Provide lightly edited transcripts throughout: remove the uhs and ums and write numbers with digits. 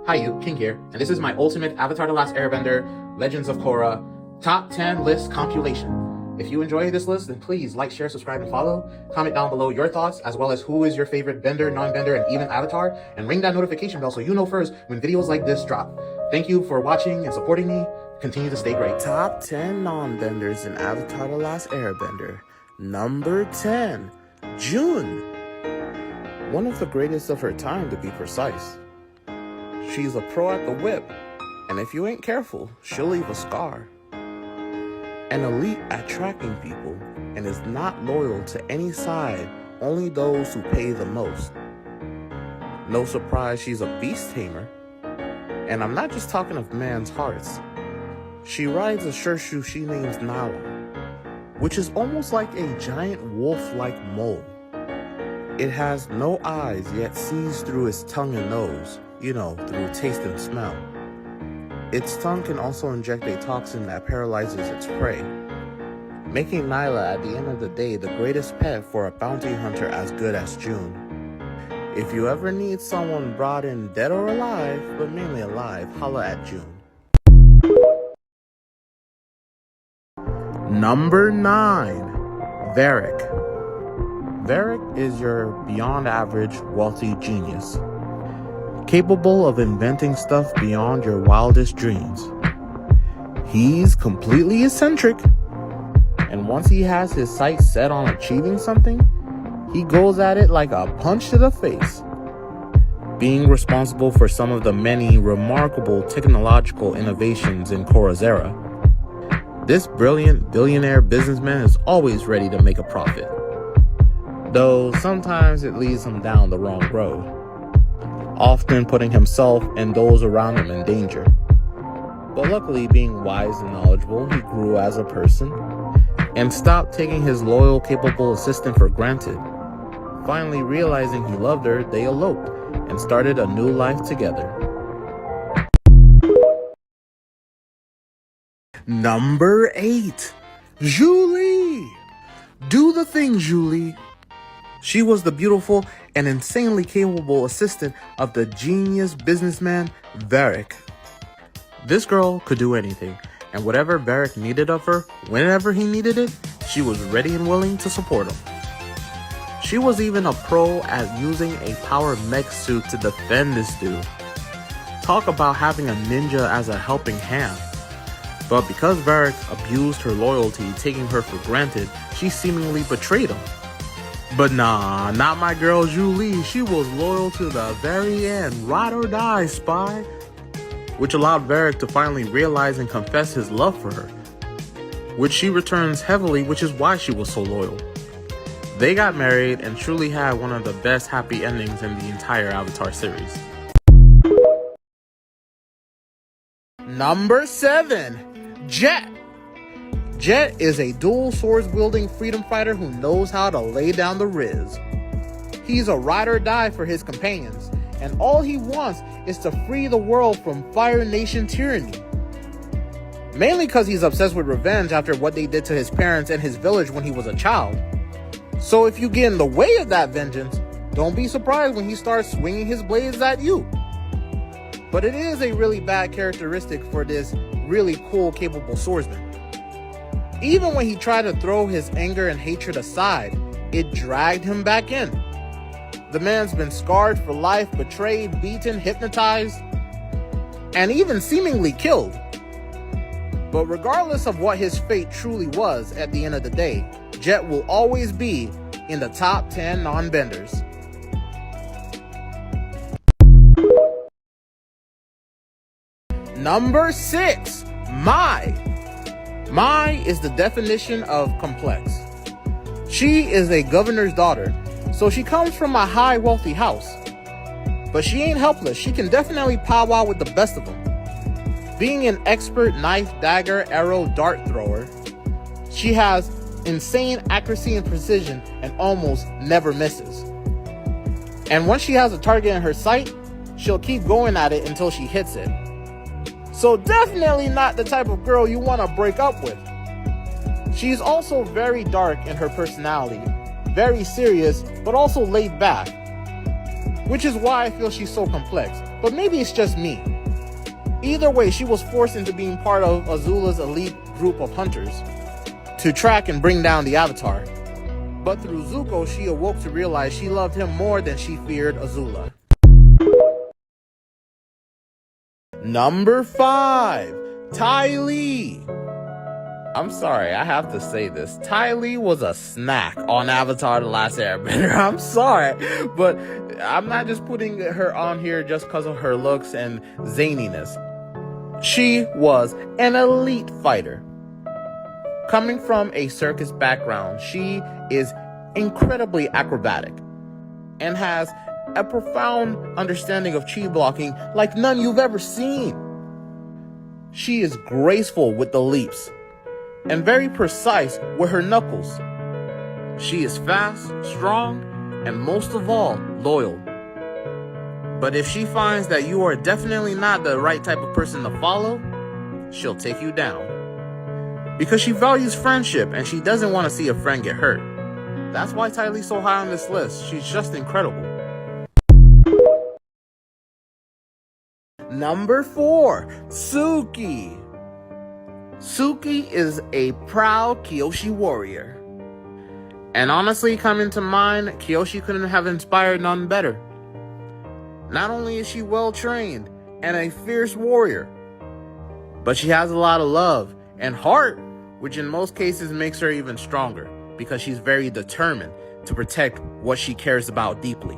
Hi you, King here, and this is my ultimate Avatar The Last Airbender, Legends of Korra, Top 10 List Compilation. If you enjoy this list, then please like, share, subscribe, and follow. Comment down below your thoughts, as well as who is your favorite bender, non-bender, and even avatar, and ring that notification bell so you know first when videos like this drop. Thank you for watching and supporting me. Continue to stay great. Top 10 non-benders in Avatar The Last Airbender. Number 10, June. One of the greatest of her time, to be precise. She's a pro at the whip, and if you ain't careful, she'll leave a scar. An elite at tracking people, and is not loyal to any side, only those who pay the most. No surprise she's a beast tamer, and I'm not just talking of man's hearts. She rides a Shershu she names Nala, which is almost like a giant wolf-like mole. It has no eyes, yet sees through its tongue and nose, through taste and smell. Its tongue can also inject a toxin that paralyzes its prey, making Nyla at the end of the day the greatest pet for a bounty hunter as good as June. If you ever need someone brought in dead or alive, but mainly alive, holla at June. Number 9, Varric. Varric is your beyond average wealthy genius, capable of inventing stuff beyond your wildest dreams. He's completely eccentric, and once he has his sights set on achieving something, he goes at it like a punch to the face, being responsible for some of the many remarkable technological innovations in Korra's era. This brilliant billionaire businessman is always ready to make a profit, though sometimes it leads him down the wrong road, often putting himself and those around him in danger. But luckily, being wise and knowledgeable, he grew as a person and stopped taking his loyal, capable assistant for granted. Finally realizing he loved her, they eloped and started a new life together. Number 8, Julie. Do the thing, Julie. She was the beautiful and insanely capable assistant of the genius businessman Varric. This girl could do anything, and whatever Varric needed of her, whenever he needed it, she was ready and willing to support him. She was even a pro at using a power mech suit to defend this dude. Talk about having a ninja as a helping hand. But because Varric abused her loyalty, taking her for granted, she seemingly betrayed him. But nah, not my girl Julie. She was loyal to the very end, ride or die, spy. Which allowed Varric to finally realize and confess his love for her, which she returns heavily, which is why she was so loyal. They got married and truly had one of the best happy endings in the entire Avatar series. Number 7, Jet. Jet is a dual swords-wielding freedom fighter who knows how to lay down the riz. He's a ride or die for his companions, and all he wants is to free the world from Fire Nation tyranny. Mainly because he's obsessed with revenge after what they did to his parents and his village when he was a child. So if you get in the way of that vengeance, don't be surprised when he starts swinging his blades at you. But it is a really bad characteristic for this really cool, capable swordsman. Even when he tried to throw his anger and hatred aside, it dragged him back in. The man's been scarred for life, betrayed, beaten, hypnotized, and even seemingly killed. But regardless of what his fate truly was at the end of the day, Jet will always be in the top 10 non-benders. Number 6, Mai. Mai is the definition of complex. She is a governor's daughter, so she comes from a high wealthy house. But she ain't helpless. She can definitely powwow with the best of them. Being an expert knife, dagger, arrow, dart thrower, she has insane accuracy and precision and almost never misses. And once she has a target in her sight, she'll keep going at it until she hits it. So definitely not the type of girl you want to break up with. She's also very dark in her personality, very serious, but also laid back. Which is why I feel she's so complex. but maybe it's just me. Either way, she was forced into being part of Azula's elite group of hunters to track and bring down the Avatar. But through Zuko, she awoke to realize she loved him more than she feared Azula. Number 5, Ty Lee. I'm sorry, I have to say this. Ty Lee was a snack on Avatar The Last Airbender. I'm sorry, but I'm not just putting her on here just because of her looks and zaniness. She was an elite fighter. Coming from a circus background, she is incredibly acrobatic and has a profound understanding of chi blocking like none you've ever seen. She is graceful with the leaps and very precise with her knuckles. She is fast, strong, and most of all, loyal. But if she finds that you are definitely not the right type of person to follow, she'll take you down. Because she values friendship and she doesn't want to see a friend get hurt. That's why Ty Lee's so high on this list. She's just incredible. Number 4, Suki. Suki is a proud Kyoshi warrior. And honestly, coming to mind, Kyoshi couldn't have inspired none better. Not only is she well trained and a fierce warrior, but she has a lot of love and heart, which in most cases makes her even stronger because she's very determined to protect what she cares about deeply.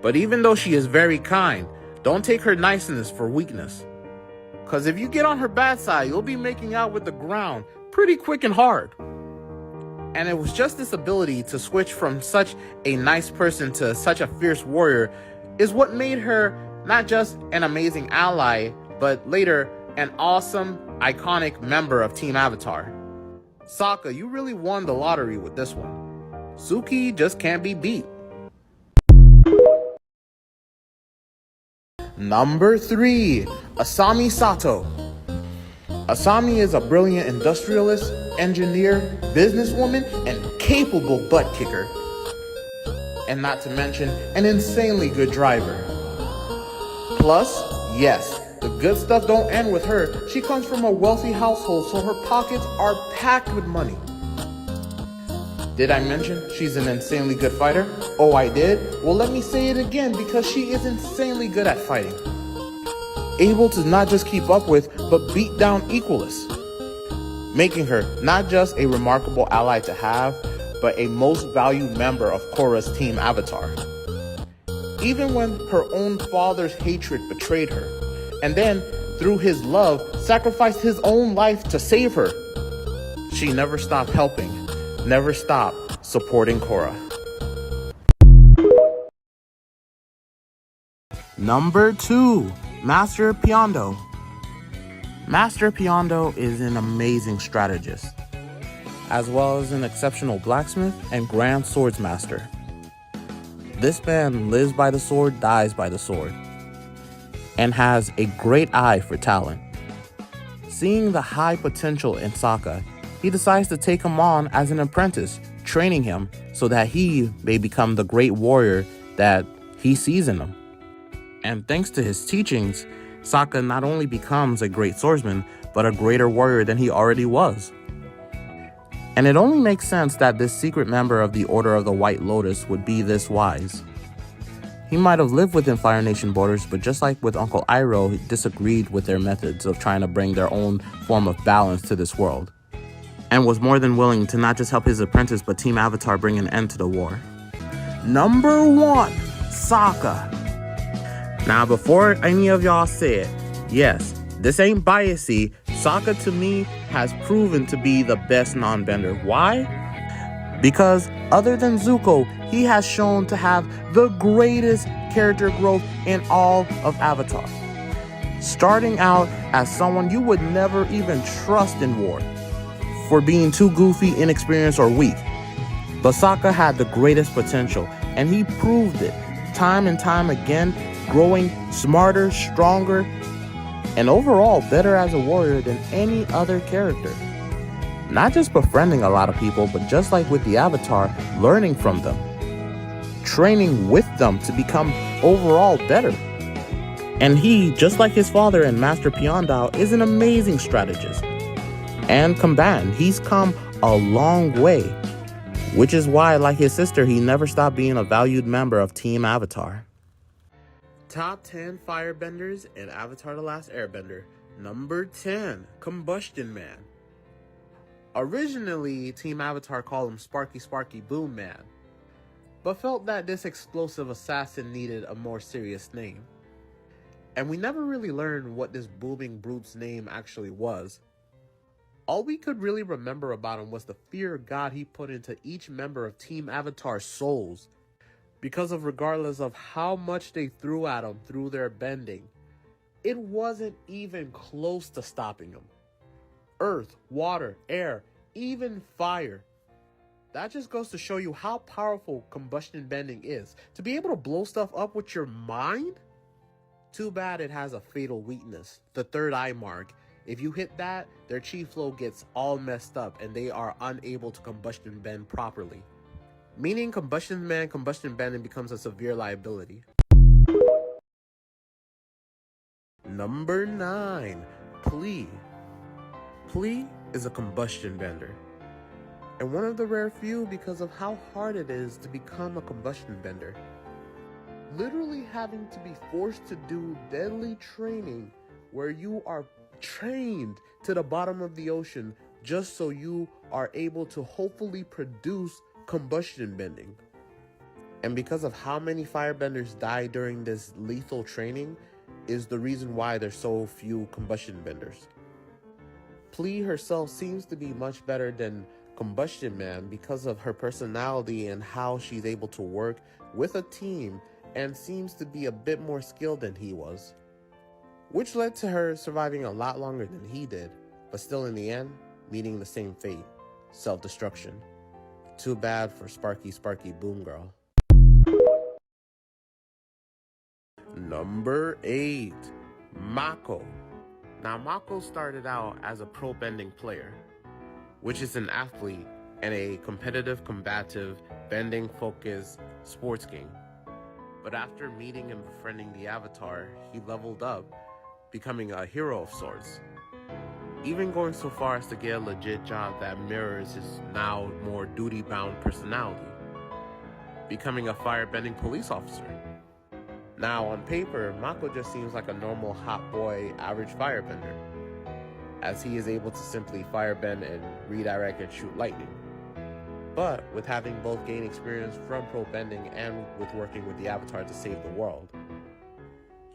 But even though she is very kind, don't take her niceness for weakness. Because if you get on her bad side, you'll be making out with the ground pretty quick and hard. And it was just this ability to switch from such a nice person to such a fierce warrior is what made her not just an amazing ally, but later an awesome, iconic member of Team Avatar. Sokka, you really won the lottery with this one. Suki just can't be beat. Number 3, Asami Sato. Asami is a brilliant industrialist, engineer, businesswoman, and capable butt kicker. And not to mention, an insanely good driver. Plus, yes, the good stuff don't end with her. She comes from a wealthy household, so her pockets are packed with money. Did I mention she's an insanely good fighter? Oh, I did? Well, let me say it again because she is insanely good at fighting. Able to not just keep up with, but beat down equalists. Making her not just a remarkable ally to have, but a most valued member of Korra's Team Avatar. Even when her own father's hatred betrayed her, and then, through his love, sacrificed his own life to save her, she never stopped helping. Never stop supporting Korra. Number 2, Master Pyondo. Master Pyondo is an amazing strategist, as well as an exceptional blacksmith and grand swordsmaster. This man lives by the sword, dies by the sword, and has a great eye for talent. Seeing the high potential in Sokka, he decides to take him on as an apprentice, training him so that he may become the great warrior that he sees in him. And thanks to his teachings, Sokka not only becomes a great swordsman, but a greater warrior than he already was. And it only makes sense that this secret member of the Order of the White Lotus would be this wise. He might have lived within Fire Nation borders, but just like with Uncle Iroh, he disagreed with their methods of trying to bring their own form of balance to this world, and was more than willing to not just help his apprentice, but Team Avatar bring an end to the war. Number 1, Sokka. Now, before any of y'all say it, yes, this ain't biasy. Sokka, to me, has proven to be the best non-bender. Why? Because other than Zuko, he has shown to have the greatest character growth in all of Avatar. Starting out as someone you would never even trust in war for being too goofy, inexperienced, or weak. But Sokka had the greatest potential, and he proved it time and time again, growing smarter, stronger, and overall better as a warrior than any other character. Not just befriending a lot of people, but just like with the Avatar, learning from them, training with them to become overall better. And he, just like his father and Master Piandao, is an amazing strategist and combatant. He's come a long way, which is why, like his sister, he never stopped being a valued member of Team Avatar. Top 10 Firebenders in Avatar The Last Airbender. Number 10, Combustion Man. Originally, Team Avatar called him Sparky Sparky Boom Man, but felt that this explosive assassin needed a more serious name. And we never really learned what this booming brute's name actually was. All we could really remember about him was the fear of God he put into each member of Team Avatar's souls, because of regardless of how much they threw at him through their bending, it wasn't even close to stopping him. Earth, water, air, even fire. That just goes to show you how powerful combustion bending is. To be able to blow stuff up with your mind? Too bad it has a fatal weakness, the third eye mark. If you hit that, their chi flow gets all messed up and they are unable to combustion bend properly. Meaning combustion bending becomes a severe liability. Number 9, Plea. Plea is a combustion bender, and one of the rare few because of how hard it is to become a combustion bender. Literally having to be forced to do deadly training where you are trained to the bottom of the ocean just so you are able to hopefully produce combustion bending. And because of how many firebenders die during this lethal training is the reason why there's so few combustion benders. Plea herself seems to be much better than Combustion Man because of her personality and how she's able to work with a team and seems to be a bit more skilled than he was, which led to her surviving a lot longer than he did, but still in the end, meeting the same fate, self-destruction. Too bad for Sparky Sparky Boom Girl. Number 8, Mako. Now, Mako started out as a pro bending player, which is an athlete and a competitive, combative, bending-focused sports game. But after meeting and befriending the Avatar, he leveled up, becoming a hero of sorts. Even going so far as to get a legit job that mirrors his now more duty-bound personality, becoming a firebending police officer. Now, on paper, Mako just seems like a normal hot boy average firebender, as he is able to simply firebend and redirect and shoot lightning. But with having both gained experience from pro bending and with working with the Avatar to save the world,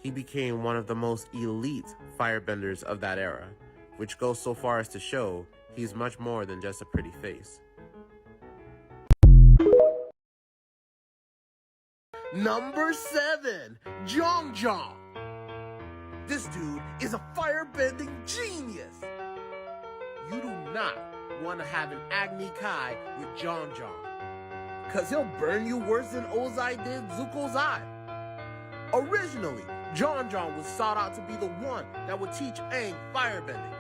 he became one of the most elite firebenders of that era, which goes so far as to show he's much more than just a pretty face. Number 7, Jong Jong. This dude is a firebending genius. You do not want to have an Agni Kai with Jong Jong, cause he'll burn you worse than Ozai did Zuko's eye. Originally, Jong Jong was sought out to be the one that would teach Aang firebending,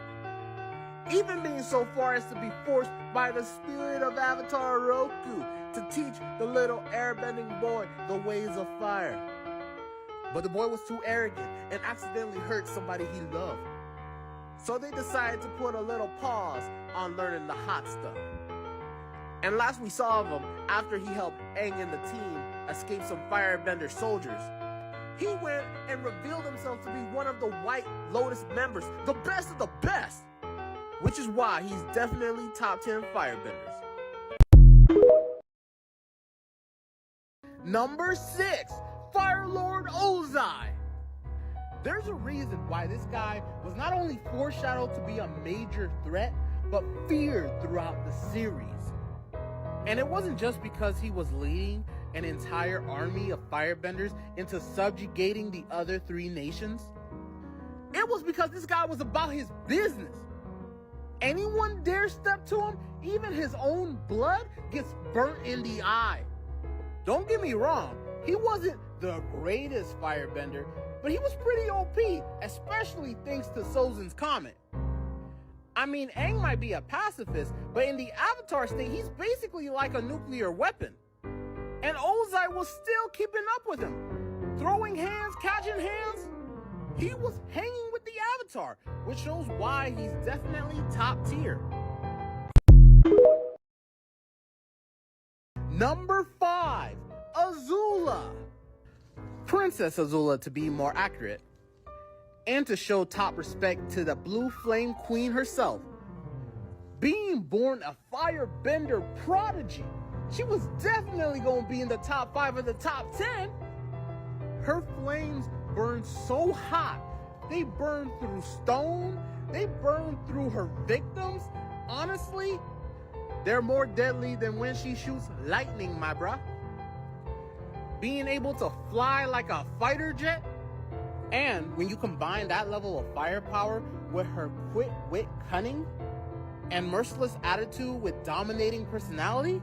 even being so far as to be forced by the spirit of Avatar Roku to teach the little airbending boy the ways of fire. But the boy was too arrogant and accidentally hurt somebody he loved. So they decided to put a little pause on learning the hot stuff. And last we saw of him, after he helped Aang and the team escape some firebender soldiers, he went and revealed himself to be one of the White Lotus members, the best of the best, which is why he's definitely top 10 firebenders. Number 6, Fire Lord Ozai. There's a reason why this guy was not only foreshadowed to be a major threat, but feared throughout the series. And it wasn't just because he was leading an entire army of firebenders into subjugating the other 3 nations. It was because this guy was about his business. Anyone dare step to him, even his own blood gets burnt in the eye. Don't get me wrong, he wasn't the greatest firebender, but he was pretty OP, especially thanks to Sozin's Comet. I mean, Aang might be a pacifist, but in the Avatar state, he's basically like a nuclear weapon. And Ozai was still keeping up with him, throwing hands, catching hands. he was hanging with the Avatar, which shows why he's definitely top tier. Number 5, Azula. Princess Azula, to be more accurate, and to show top respect to the Blue Flame Queen herself. Being born a firebender prodigy, she was definitely going to be in the top 5 of the top 10. Her flames burn so hot, they burn through stone, they burn through her victims. Honestly, they're more deadly than when she shoots lightning, my bruh. Being able to fly like a fighter jet, and when you combine that level of firepower with her quick wit cunning and merciless attitude with dominating personality,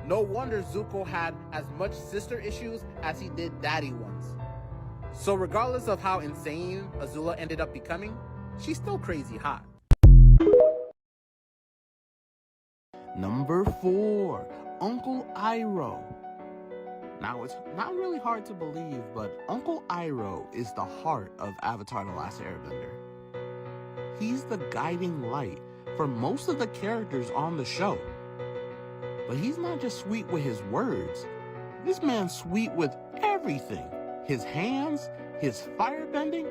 no wonder Zuko had as much sister issues as he did daddy ones. So regardless of how insane Azula ended up becoming, she's still crazy hot. Number 4, Uncle Iroh. Now, it's not really hard to believe, but Uncle Iroh is the heart of Avatar The Last Airbender. He's the guiding light for most of the characters on the show. But he's not just sweet with his words. This man's sweet with everything. His hands, his firebending.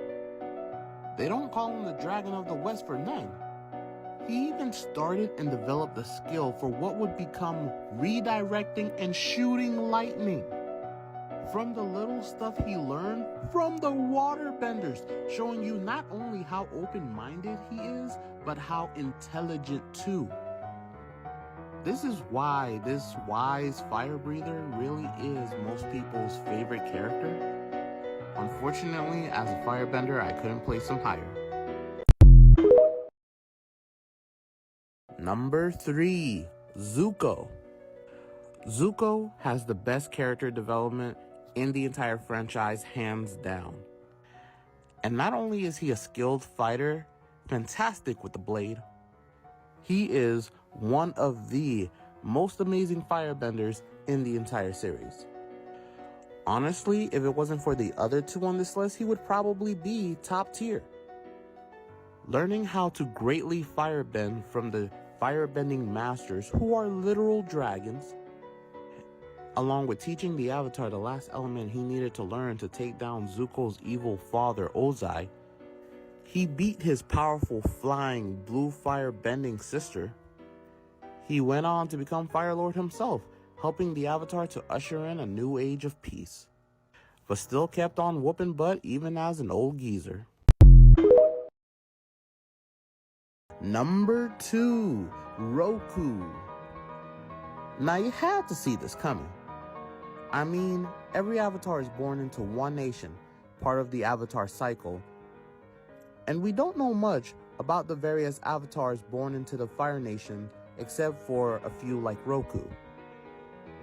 They don't call him the Dragon of the West for nothing. He even started and developed the skill for what would become redirecting and shooting lightning. From the little stuff he learned from the waterbenders, showing you not only how open-minded he is, but how intelligent too. This is why this wise fire breather really is most people's favorite character. Unfortunately, as a firebender, I couldn't place him higher. Number 3, Zuko. Zuko has the best character development in the entire franchise, hands down. And not only is he a skilled fighter, fantastic with the blade, he is one of the most amazing firebenders in the entire series. Honestly, if it wasn't for the other two on this list, he would probably be top tier. Learning how to greatly firebend from the firebending masters, who are literal dragons, along with teaching the Avatar the last element he needed to learn to take down Zuko's evil father, Ozai, he beat his powerful flying blue firebending sister. He went on to become Fire Lord himself, helping the Avatar to usher in a new age of peace, but still kept on whooping butt even as an old geezer. Number 2, Roku. Now you had to see this coming. I mean, every Avatar is born into one nation, part of the Avatar cycle, and we don't know much about the various Avatars born into the Fire Nation except for a few like Roku.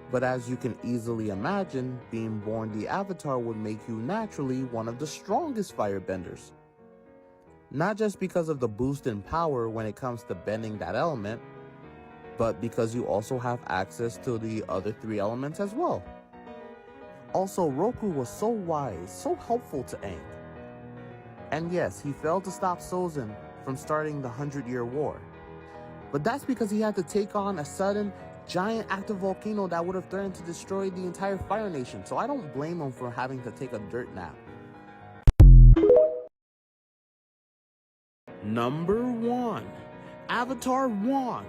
But as you can easily imagine, being born the Avatar would make you naturally one of the strongest firebenders. Not just because of the boost in power when it comes to bending that element, but because you also have access to the other 3 elements as well. Also, Roku was so wise, so helpful to Aang. And yes, he failed to stop Sozin from starting the 100-Year War. But that's because he had to take on a sudden, giant active volcano that would have threatened to destroy the entire Fire Nation, so I don't blame him for having to take a dirt nap. Number 1, Avatar 1.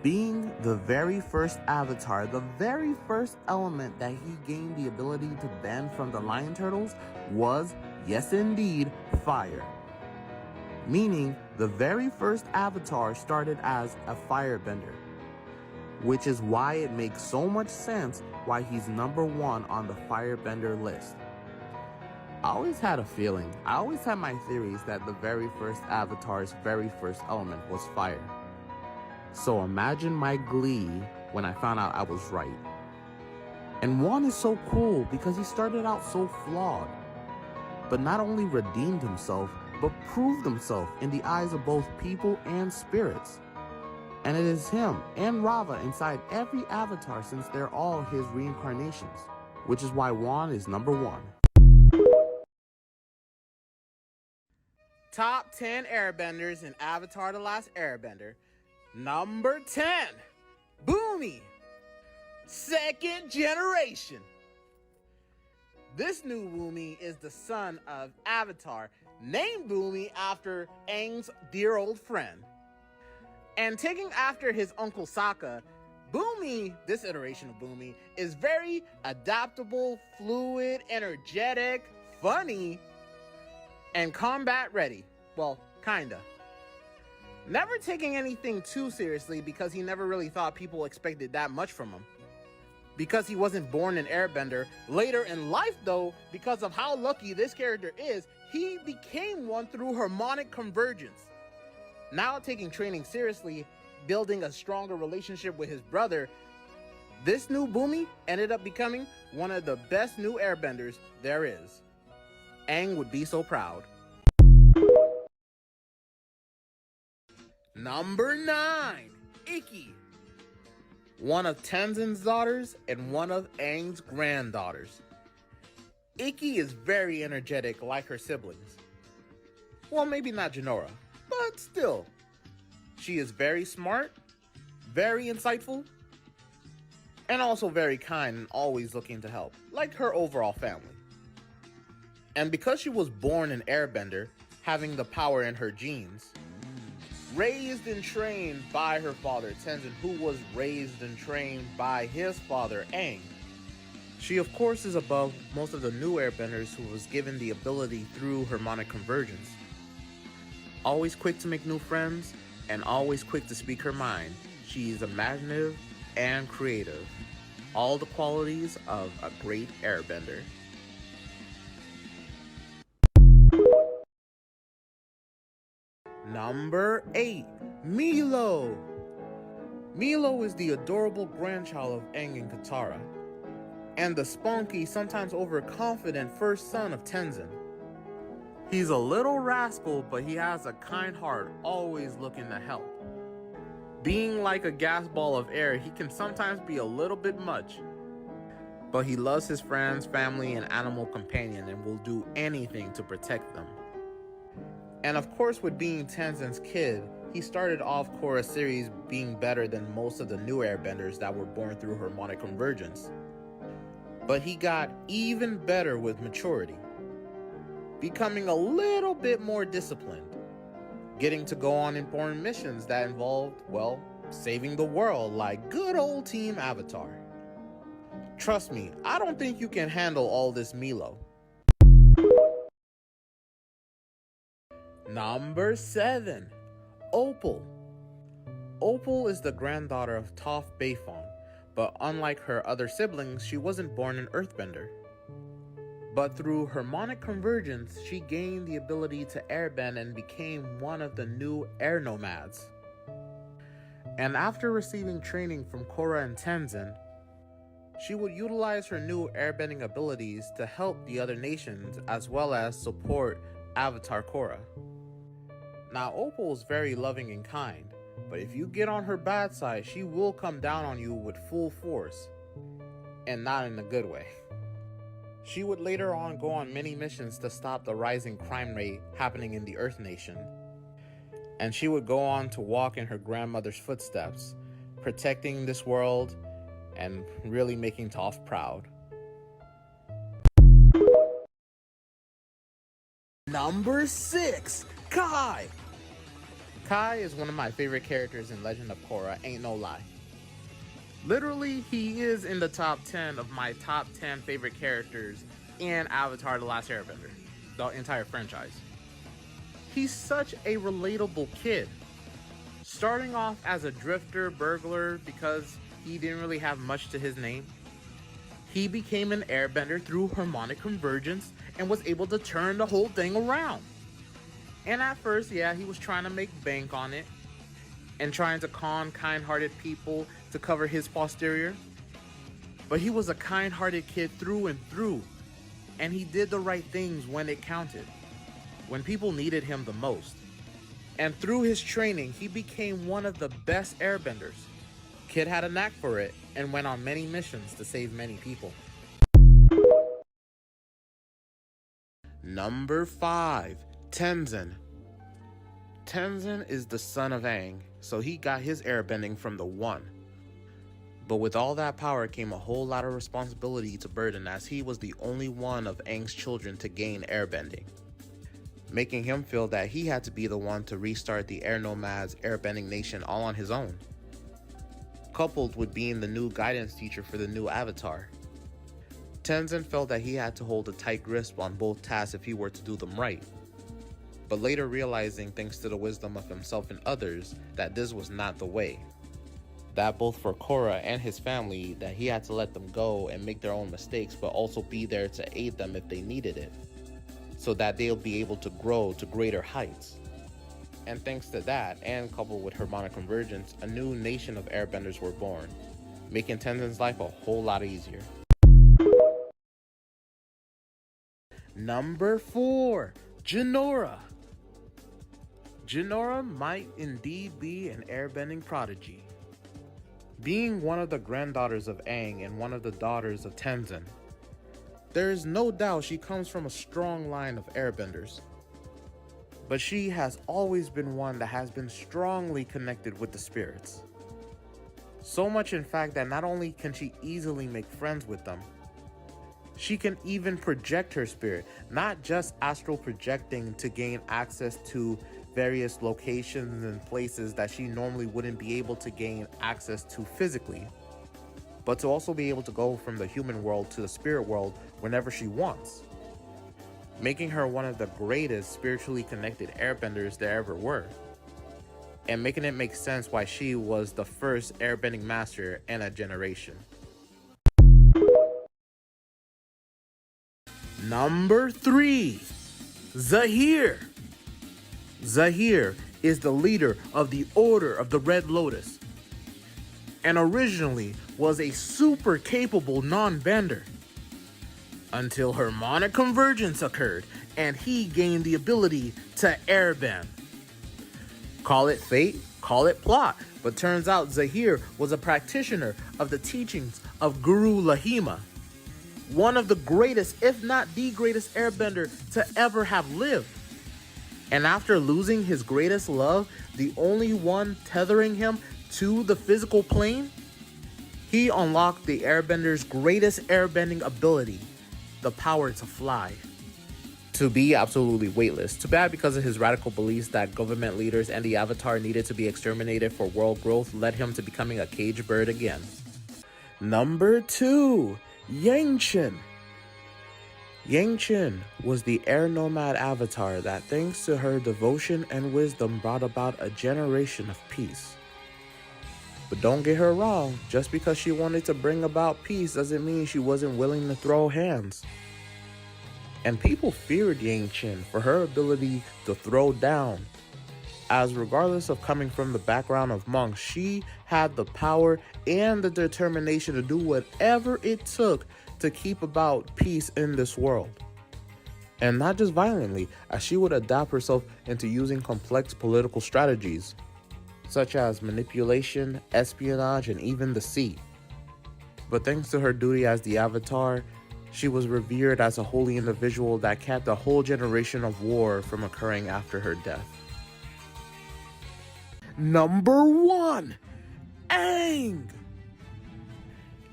Being the very first Avatar, the very first element that he gained the ability to bend from the lion turtles was, yes indeed, fire. Meaning, the very first Avatar started as a firebender, which is why it makes so much sense why he's number 1 on the firebender list. I always had a feeling, I always had my theories that the very first Avatar's very first element was fire. So imagine my glee when I found out I was right. And Wan is so cool because he started out so flawed, but not only redeemed himself, but proved himself in the eyes of both people and spirits. And it is him and Rava inside every Avatar since they're all his reincarnations, which is why Wan is number 1. Top 10 airbenders in Avatar The Last Airbender. Number 10, Boomy, second generation. This new Boomy is the son of Avatar, named Boomy after Aang's dear old friend. And taking after his uncle Sokka, Boomy, this iteration of Boomy, is very adaptable, fluid, energetic, funny, and combat ready. Well, kinda. Never taking anything too seriously because he never really thought people expected that much from him. Because he wasn't born an airbender, later in life though, because of how lucky this character is, he became one through harmonic convergence. Now taking training seriously, building a stronger relationship with his brother, this new Boomy ended up becoming one of the best new airbenders there is. Aang would be so proud. Number 9, Ikki. One of Tenzin's daughters and one of Aang's granddaughters. Ikki is very energetic like her siblings. Well, maybe not Jinora, but still. She is very smart, very insightful, and also very kind and always looking to help, like her overall family. And because she was born an airbender, having the power in her genes, raised and trained by her father Tenzin, who was raised and trained by his father Aang, she of course is above most of the new airbenders who was given the ability through harmonic convergence. Always quick to make new friends and always quick to speak her mind, she is imaginative and creative, all the qualities of a great airbender. Number 8, Milo. Milo is the adorable grandchild of Aang and Katara, and the spunky, sometimes overconfident first son of Tenzin. He's a little rascal, but he has a kind heart, always looking to help. Being like a gas ball of air, he can sometimes be a little bit much, but he loves his friends, family, and animal companion and will do anything to protect them. And of course, with being Tenzin's kid, he started off Korra's series being better than most of the new airbenders that were born through harmonic convergence. But he got even better with maturity, becoming a little bit more disciplined, getting to go on important missions that involved, well, saving the world like good old Team Avatar. Trust me, I don't think you can handle all this, Milo. Number 7, Opal. Opal is the granddaughter of Toph Beifong, but unlike her other siblings, she wasn't born an earthbender. But through harmonic convergence, she gained the ability to airbend and became one of the new air nomads. And after receiving training from Korra and Tenzin, she would utilize her new airbending abilities to help the other nations as well as support Avatar Korra. Now, Opal is very loving and kind, but if you get on her bad side, she will come down on you with full force, and not in a good way. She would later on go on many missions to stop the rising crime rate happening in the Earth Nation, and she would go on to walk in her grandmother's footsteps, protecting this world and really making Toph proud. Number 6, Kai. Kai is one of my favorite characters in Legend of Korra, ain't no lie. Literally, he is in the top 10 of my top 10 favorite characters in Avatar The Last Airbender, the entire franchise. He's such a relatable kid. Starting off as a drifter burglar because he didn't really have much to his name, he became an airbender through harmonic convergence and was able to turn the whole thing around. And at first, yeah, he was trying to make bank on it and trying to con kind-hearted people to cover his posterior. But he was a kind-hearted kid through and through, and he did the right things when it counted, when people needed him the most. And through his training, he became one of the best airbenders. Kid had a knack for it and went on many missions to save many people. Number 5, Tenzin. Tenzin is the son of Aang, so he got his airbending from the One. But with all that power came a whole lot of responsibility to burden, as he was the only one of Aang's children to gain airbending, making him feel that he had to be the one to restart the Air Nomads Airbending Nation all on his own, coupled with being the new guidance teacher for the new Avatar. Tenzin felt that he had to hold a tight grip on both tasks if he were to do them right, but later realizing, thanks to the wisdom of himself and others, that this was not the way. That both for Korra and his family, that he had to let them go and make their own mistakes, but also be there to aid them if they needed it, so that they'll be able to grow to greater heights. And thanks to that, and coupled with harmonic convergence, a new nation of airbenders were born, making Tenzin's life a whole lot easier. Number 4, Jinora. Jinora might indeed be an airbending prodigy. Being one of the granddaughters of Aang and one of the daughters of Tenzin, there is no doubt she comes from a strong line of airbenders. But she has always been one that has been strongly connected with the spirits. So much in fact that not only can she easily make friends with them, she can even project her spirit, not just astral projecting to gain access to various locations and places that she normally wouldn't be able to gain access to physically, but to also be able to go from the human world to the spirit world whenever she wants, making her one of the greatest spiritually connected airbenders there ever were, and making it make sense why she was the first airbending master in a generation. Number 3, Zahir. Zahir is the leader of the Order of the Red Lotus, and originally was a super capable non-bender, until harmonic convergence occurred and he gained the ability to airbend. Call it fate, call it plot, but turns out Zahir was a practitioner of the teachings of Guru Lahima, one of the greatest, if not the greatest airbender to ever have lived. And after losing his greatest love, the only one tethering him to the physical plane, he unlocked the airbender's greatest airbending ability, the power to fly. To be absolutely weightless. Too bad, because of his radical beliefs that government leaders and the Avatar needed to be exterminated for world growth, led him to becoming a caged bird again. Number 2, Yangchen. Yangchen was the air nomad avatar that, thanks to her devotion and wisdom, brought about a generation of peace. But don't get her wrong, just because she wanted to bring about peace doesn't mean she wasn't willing to throw hands. And people feared Yangchen for her ability to throw down, as regardless of coming from the background of monks, she had the power and the determination to do whatever it took to keep about peace in this world. And not just violently, as she would adapt herself into using complex political strategies, such as manipulation, espionage, and even deceit. But thanks to her duty as the Avatar, she was revered as a holy individual that kept a whole generation of war from occurring after her death. Number 1, Aang.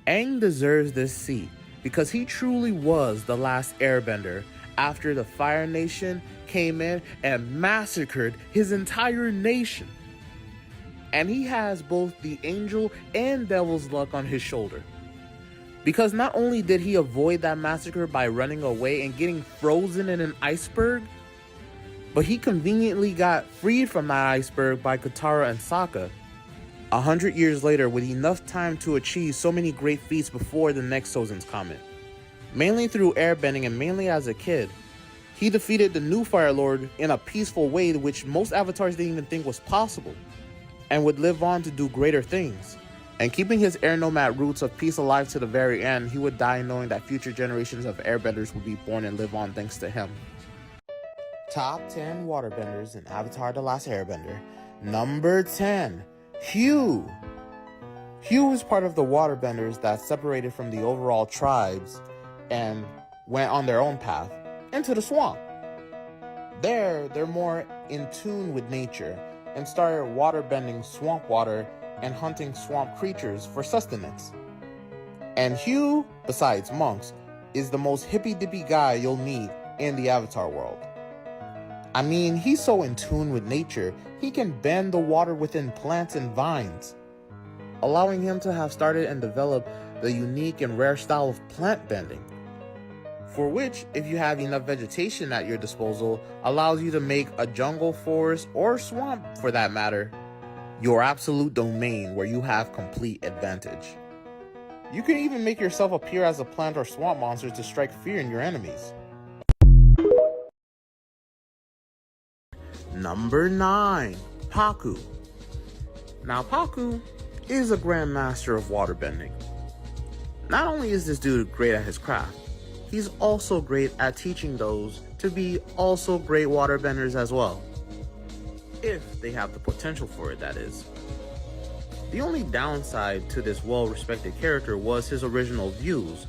Aang deserves this seat because he truly was the last airbender after the Fire Nation came in and massacred his entire nation. And he has both the angel and devil's luck on his shoulder, because not only did he avoid that massacre by running away and getting frozen in an iceberg, but he conveniently got freed from that iceberg by Katara and Sokka 100 years later, with enough time to achieve so many great feats before the next Sozin's Comet. Mainly through airbending and mainly as a kid, he defeated the new Fire Lord in a peaceful way, which most avatars didn't even think was possible, and would live on to do greater things. And keeping his air nomad roots of peace alive to the very end, he would die knowing that future generations of airbenders would be born and live on thanks to him. Top 10 waterbenders in Avatar: The Last Airbender. Number 10, Hugh. Hugh is part of the waterbenders that separated from the overall tribes and went on their own path into the swamp. There, they're more in tune with nature and started waterbending swamp water and hunting swamp creatures for sustenance. And Hugh, besides monks, is the most hippy-dippy guy you'll meet in the Avatar world. I mean, he's so in tune with nature, he can bend the water within plants and vines, allowing him to have started and developed the unique and rare style of plant bending, for which, if you have enough vegetation at your disposal, allows you to make a jungle, forest, or swamp, for that matter, your absolute domain where you have complete advantage. You can even make yourself appear as a plant or swamp monster to strike fear in your enemies. Number 9. Paku. Now, Paku is a grandmaster of waterbending. Not only is this dude great at his craft, he's also great at teaching those to be also great waterbenders as well. If they have the potential for it, that is. The only downside to this well-respected character was his original views,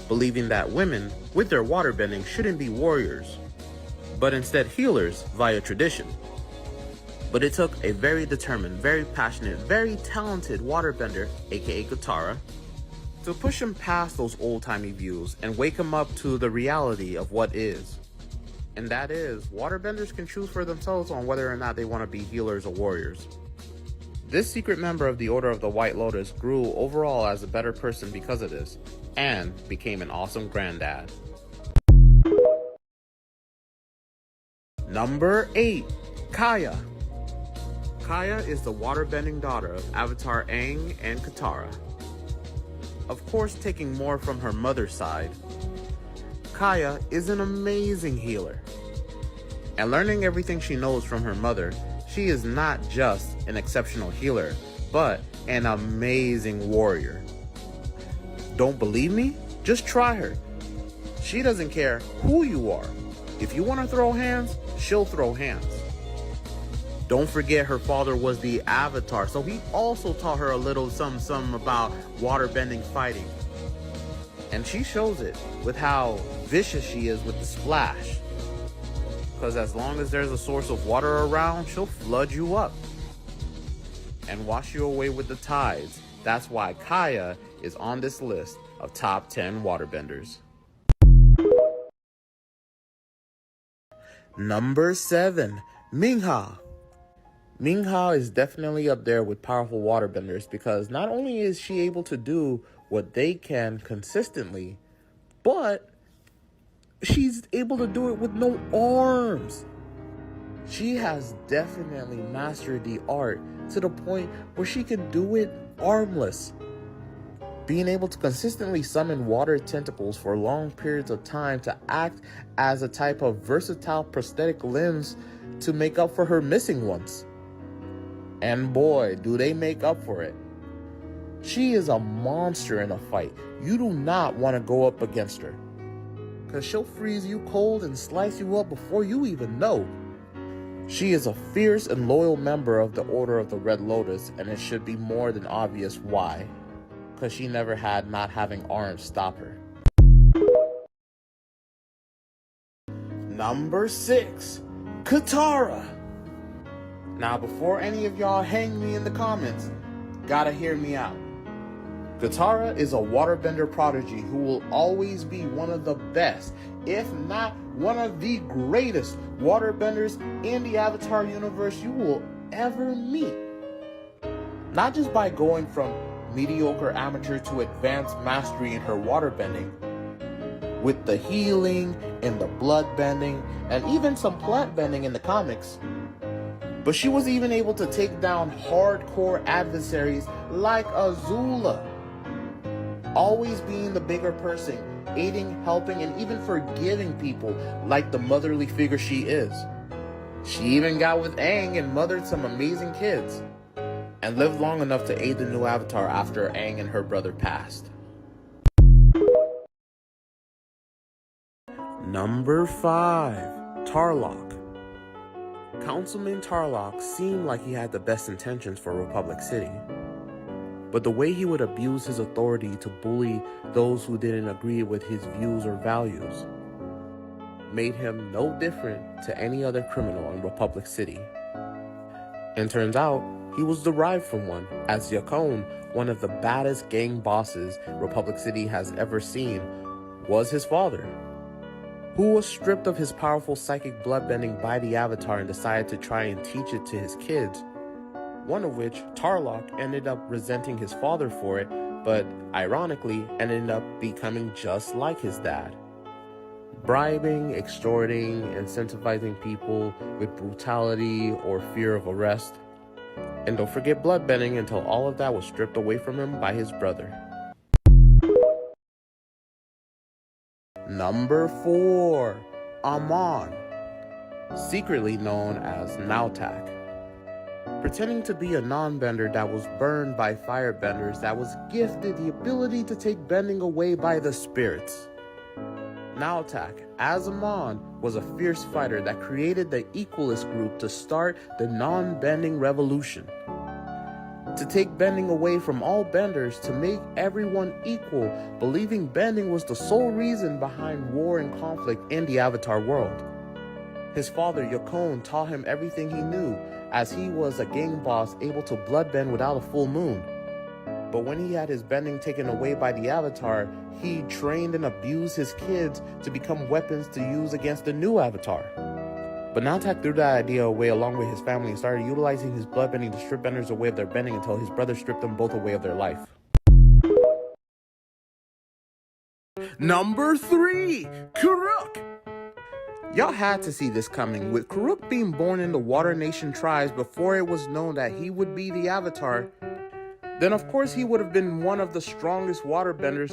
believing that women with their waterbending shouldn't be warriors, but instead healers via tradition. But it took a very determined, very passionate, very talented waterbender, aka Katara, to push him past those old-timey views and wake him up to the reality of what is. And that is, waterbenders can choose for themselves on whether or not they want to be healers or warriors. This secret member of the Order of the White Lotus grew overall as a better person because of this, and became an awesome granddad. Number 8. Kaya. Kaya is the waterbending daughter of Avatar Aang and Katara. Of course, taking more from her mother's side, Kaya is an amazing healer. And learning everything she knows from her mother, she is not just an exceptional healer, but an amazing warrior. Don't believe me? Just try her. She doesn't care who you are. If you want to throw hands, she'll throw hands. Don't forget her father was the Avatar, so he also taught her a little something about waterbending fighting. And she shows it with how vicious she is with the splash. Because as long as there's a source of water around, she'll flood you up and wash you away with the tides. That's why Kaya is on this list of top 10 waterbenders. Number 7. Mingha. Mingha is definitely up there with powerful waterbenders because not only is she able to do what they can consistently, but she's able to do it with no arms. She has definitely mastered the art to the point where she can do it armless. Being able to consistently summon water tentacles for long periods of time to act as a type of versatile prosthetic limbs to make up for her missing ones. And boy, do they make up for it. She is a monster in a fight. You do not want to go up against her, because she'll freeze you cold and slice you up before you even know. She is a fierce and loyal member of the Order of the Red Lotus, and it should be more than obvious why, because she never had not having arms stop her. Number 6. Katara. Now, before any of y'all hang me in the comments, gotta hear me out. Katara is a waterbender prodigy who will always be one of the best, if not one of the greatest waterbenders in the Avatar universe you will ever meet. Not just by going from mediocre amateur to advanced mastery in her waterbending, with the healing and the blood bending and even some plant bending in the comics, but she was even able to take down hardcore adversaries like Azula, always being the bigger person, aiding, helping, and even forgiving people like the motherly figure she is. She even got with Aang and mothered some amazing kids, and lived long enough to aid the new Avatar after Aang and her brother passed. Number 5. Tarlok. Councilman Tarlok seemed like he had the best intentions for Republic City, but the way he would abuse his authority to bully those who didn't agree with his views or values. made him no different to any other criminal in Republic City. And turns out, he was derived from one, as Yacone, one of the baddest gang bosses Republic City has ever seen, was his father, who was stripped of his powerful psychic bloodbending by the Avatar and decided to try and teach it to his kids, one of which, Tarlok, ended up resenting his father for it, but ironically ended up becoming just like his dad. Bribing, extorting, incentivizing people with brutality or fear of arrest. And don't forget bloodbending until all of that was stripped away from him by his brother. Number 4. Amon, secretly known as Nautak. Pretending to be a non-bender that was burned by firebenders that was gifted the ability to take bending away by the spirits. Nautak, as Amon, was a fierce fighter that created the Equalist group to start the non-bending revolution. To take bending away from all benders, to make everyone equal, believing bending was the sole reason behind war and conflict in the Avatar world. His father, Yacone, taught him everything he knew, as he was a gang boss able to bloodbend without a full moon. But when he had his bending taken away by the Avatar, he trained and abused his kids to become weapons to use against the new Avatar. But Nautak threw that idea away along with his family and started utilizing his bloodbending to strip benders away of their bending until his brother stripped them both away of their life. Number 3. Karuk. Y'all had to see this coming, with Karuk being born in the Water Nation tribes before it was known that he would be the Avatar. Then of course he would have been one of the strongest waterbenders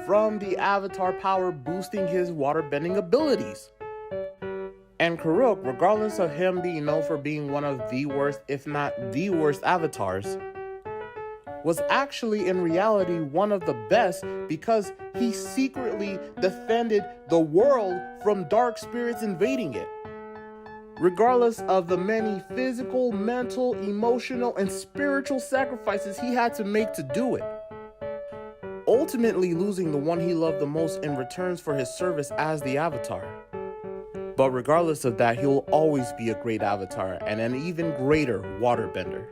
from the Avatar power boosting his waterbending abilities. And Karuk, regardless of him being known for being one of the worst, if not the worst avatars, was actually in reality one of the best because he secretly defended the world from dark spirits invading it. Regardless of the many physical, mental, emotional, and spiritual sacrifices he had to make to do it. Ultimately losing the one he loved the most in returns for his service as the Avatar. But regardless of that, he'll always be a great Avatar and an even greater waterbender.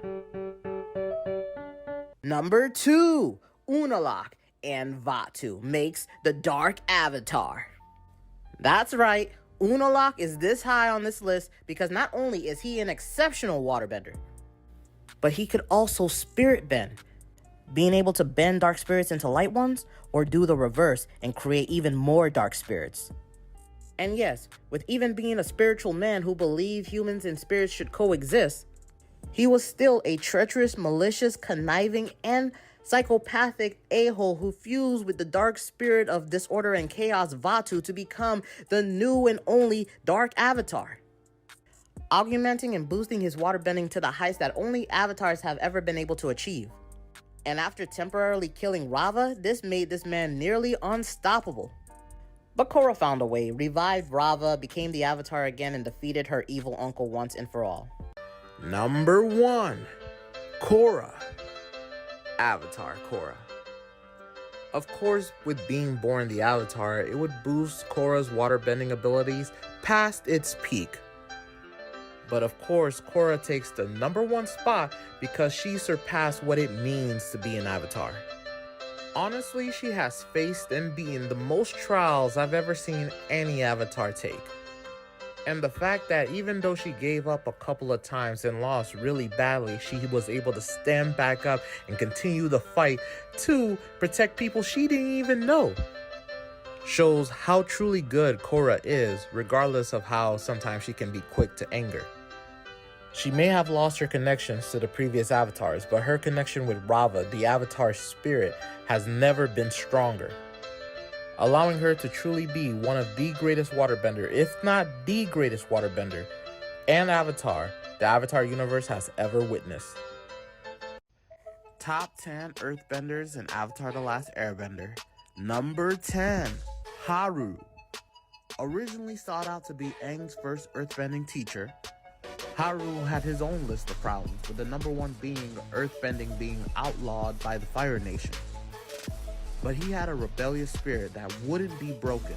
Number 2, Unalaq and Vaatu makes the Dark Avatar. That's right, Unalaq is this high on this list because not only is he an exceptional waterbender, but he could also spirit bend, being able to bend dark spirits into light ones or do the reverse and create even more dark spirits. And yes, with even being a spiritual man who believed humans and spirits should coexist, he was still a treacherous, malicious, conniving, and psychopathic a-hole who fused with the dark spirit of disorder and chaos Vaatu to become the new and only Dark Avatar, augmenting and boosting his waterbending to the heights that only avatars have ever been able to achieve. And after temporarily killing Rava, this made this man nearly unstoppable. But Korra found a way, revived Rava, became the Avatar again, and defeated her evil uncle once and for all. Number 1. Korra. Avatar Korra. Of course, with being born the Avatar, it would boost Korra's waterbending abilities past its peak. But of course, Korra takes the number 1 spot because she surpassed what it means to be an Avatar. Honestly, she has faced and beaten the most trials I've ever seen any Avatar take. And the fact that even though she gave up a couple of times and lost really badly, she was able to stand back up and continue the fight to protect people she didn't even know, shows how truly good Korra is, regardless of how sometimes she can be quick to anger. She may have lost her connections to the previous avatars, but her connection with Rava, the Avatar spirit, has never been stronger, allowing her to truly be one of the greatest waterbender, if not the greatest waterbender, and Avatar the Avatar universe has ever witnessed. Top 10 Earthbenders in Avatar The Last Airbender. Number 10, Haru. Originally sought out to be Aang's first earthbending teacher, Haru had his own list of problems, with the number 1 being earthbending being outlawed by the Fire Nation. But he had a rebellious spirit that wouldn't be broken.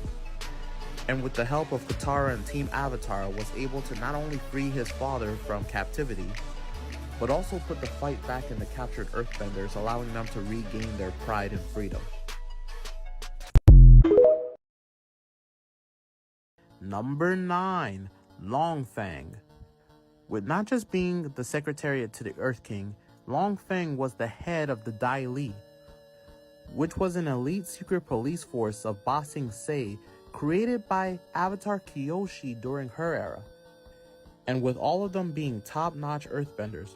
and with the help of Katara and Team Avatar was able to not only free his father from captivity, but also put the fight back in the captured Earthbenders, allowing them to regain their pride and freedom. Number 9, Longfang. With not just being the secretariat to the Earth King, Longfang was the head of the Dai Li, which was an elite secret police force of Ba Sing Se created by Avatar Kyoshi during her era. And with all of them being top-notch Earthbenders,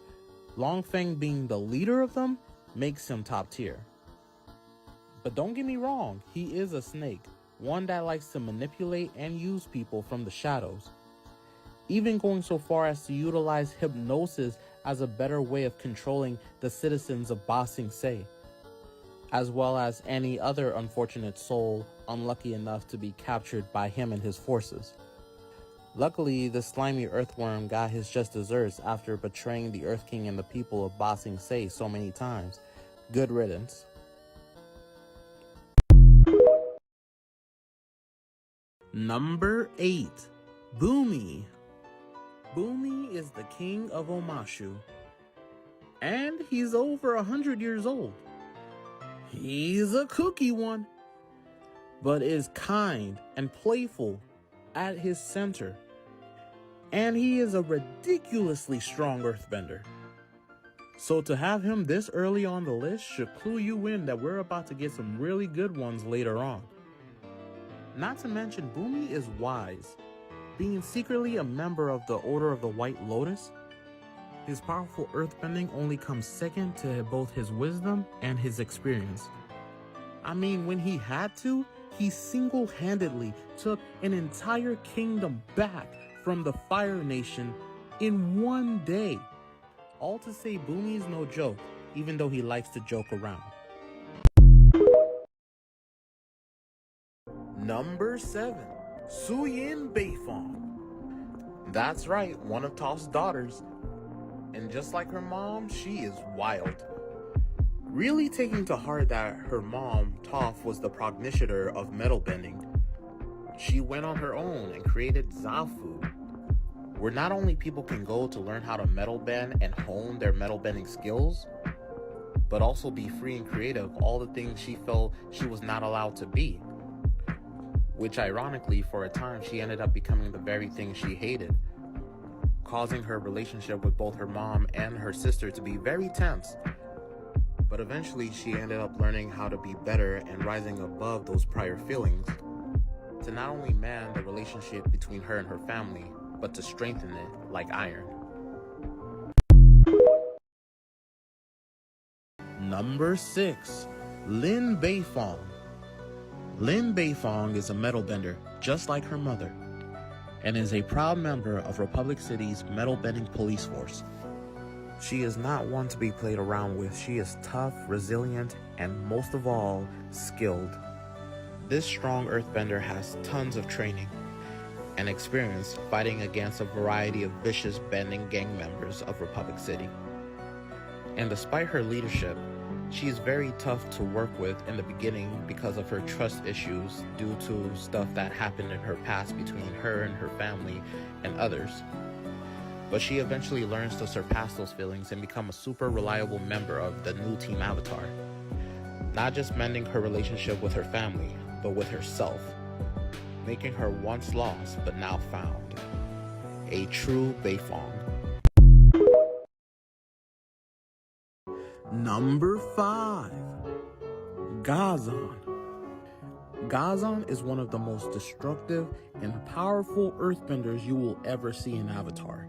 Longfang being the leader of them makes him top tier. But don't get me wrong, he is a snake, one that likes to manipulate and use people from the shadows, even going so far as to utilize hypnosis as a better way of controlling the citizens of Ba Sing Se, as well as any other unfortunate soul unlucky enough to be captured by him and his forces. Luckily, the slimy earthworm got his just desserts after betraying the Earth King and the people of Ba Sing Se so many times. Good riddance. Number 8, Bumi. Bumi is the king of Omashu, and he's over 100 years old. He's a cookie one, but is kind and playful at his center. And he is a ridiculously strong earthbender. So to have him this early on the list should clue you in that we're about to get some really good ones later on. Not to mention, Bumi is wise, being secretly a member of the Order of the White Lotus. His powerful earthbending only comes second to both his wisdom and his experience. I mean, when he had to, he single-handedly took an entire kingdom back from the Fire Nation in one day. All to say, Bumi's no joke, even though he likes to joke around. Number 7, Suyin Beifong. That's right, one of Toph's daughters. And just like her mom, she is wild. Really taking to heart that her mom, Toph, was the progenitor of metal bending, she went on her own and created Zafu, where not only people can go to learn how to metal bend and hone their metal bending skills, but also be free and creative, all the things she felt she was not allowed to be. Which ironically, for a time, she ended up becoming the very thing she hated, causing her relationship with both her mom and her sister to be very tense. But eventually, she ended up learning how to be better and rising above those prior feelings to not only mend the relationship between her and her family, but to strengthen it like iron. Number 6, Lin Beifong. Lin Beifong is a metal bender, just like her mother, and is a proud member of Republic City's metal bending police force. She is not one to be played around with. She is tough, resilient, and most of all, skilled. This strong earthbender has tons of training and experience fighting against a variety of vicious bending gang members of Republic City. And despite her leadership, she is very tough to work with in the beginning because of her trust issues due to stuff that happened in her past between her and her family and others. But she eventually learns to surpass those feelings and become a super reliable member of the new Team Avatar. Not just mending her relationship with her family, but with herself, making her once lost but now found. A true Beifong. Number 5, Gazan. Gazan is one of the most destructive and powerful earthbenders you will ever see in Avatar.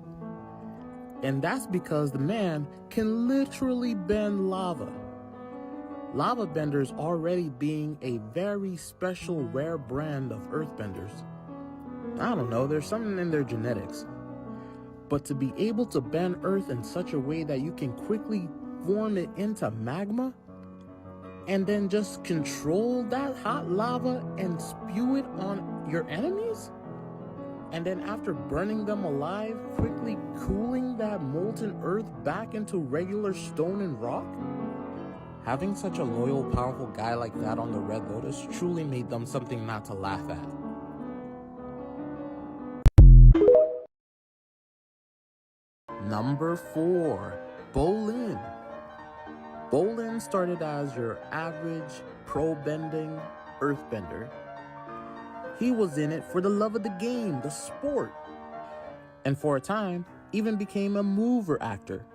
And that's because the man can literally bend lava. Lava benders already being a very special rare brand of earthbenders. I don't know, there's something in their genetics. But to be able to bend earth in such a way that you can quickly form it into magma and then just control that hot lava and spew it on your enemies, and then after burning them alive, quickly cooling that molten earth back into regular stone and rock. Having such a loyal, powerful guy like that on the Red Lotus truly made them something not to laugh at. Number 4, Bolin. Bolin started as your average pro-bending earthbender. He was in it for the love of the game, the sport, and for a time, even became a mover actor.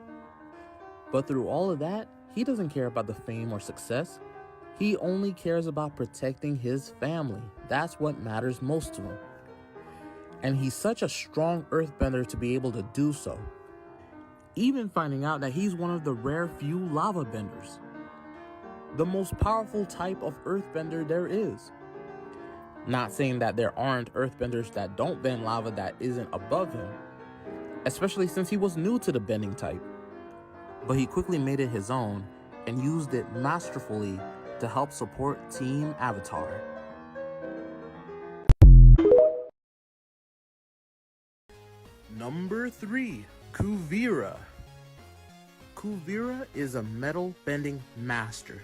But through all of that, he doesn't care about the fame or success. He only cares about protecting his family. That's what matters most to him. And he's such a strong earthbender to be able to do so. Even finding out that he's one of the rare few lava benders. The most powerful type of earthbender there is. Not saying that there aren't earthbenders that don't bend lava that isn't above him, especially since he was new to the bending type. But he quickly made it his own and used it masterfully to help support Team Avatar. Number 3, Kuvira. Kuvira is a metal bending master.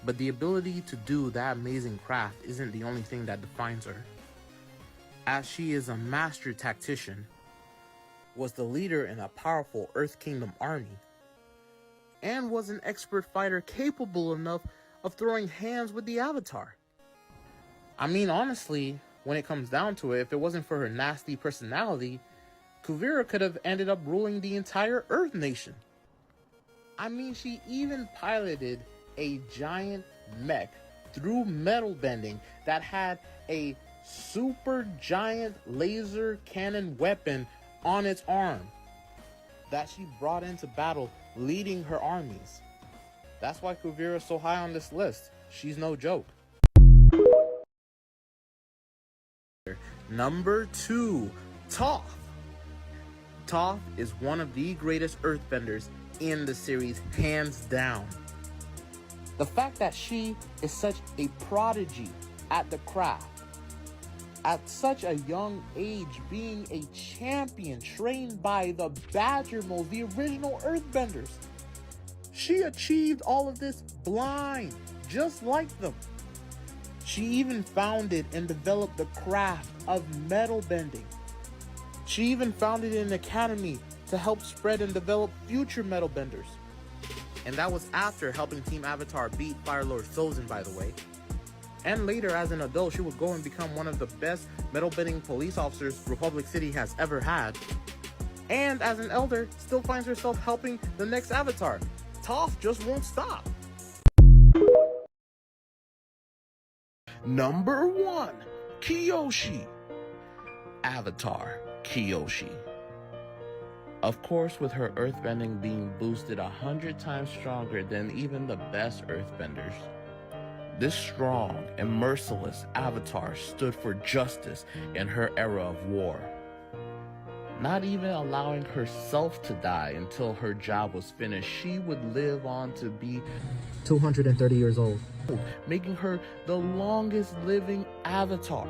But the ability to do that amazing craft isn't the only thing that defines her. As she is a master tactician, was the leader in a powerful Earth Kingdom army, and was an expert fighter capable enough of throwing hands with the Avatar. I mean, honestly, when it comes down to it, if it wasn't for her nasty personality, Kuvira could have ended up ruling the entire Earth Nation. I mean, she even piloted a giant mech through metal bending that had a super giant laser cannon weapon on its arm that she brought into battle, leading her armies. That's why Kuvira is so high on this list. She's no joke. Number 2, Toph. Toph is one of the greatest earthbenders in the series, hands down. The fact that she is such a prodigy at the craft, at such a young age being a champion trained by the Badgermoles, the original earthbenders. She achieved all of this blind, just like them. She even founded and developed the craft of metal bending. She even founded an academy to help spread and develop future metal benders. And that was after helping Team Avatar beat Fire Lord Sozin, by the way. And later, as an adult, she would go and become one of the best metal bending police officers Republic City has ever had. And as an elder, still finds herself helping the next Avatar. Toph just won't stop. Number 1, Kyoshi. Avatar Kyoshi. Of course, with her earthbending being boosted 100 times stronger than even the best earthbenders. This strong and merciless Avatar stood for justice in her era of war. Not even allowing herself to die until her job was finished, she would live on to be 230 years old, making her the longest living Avatar.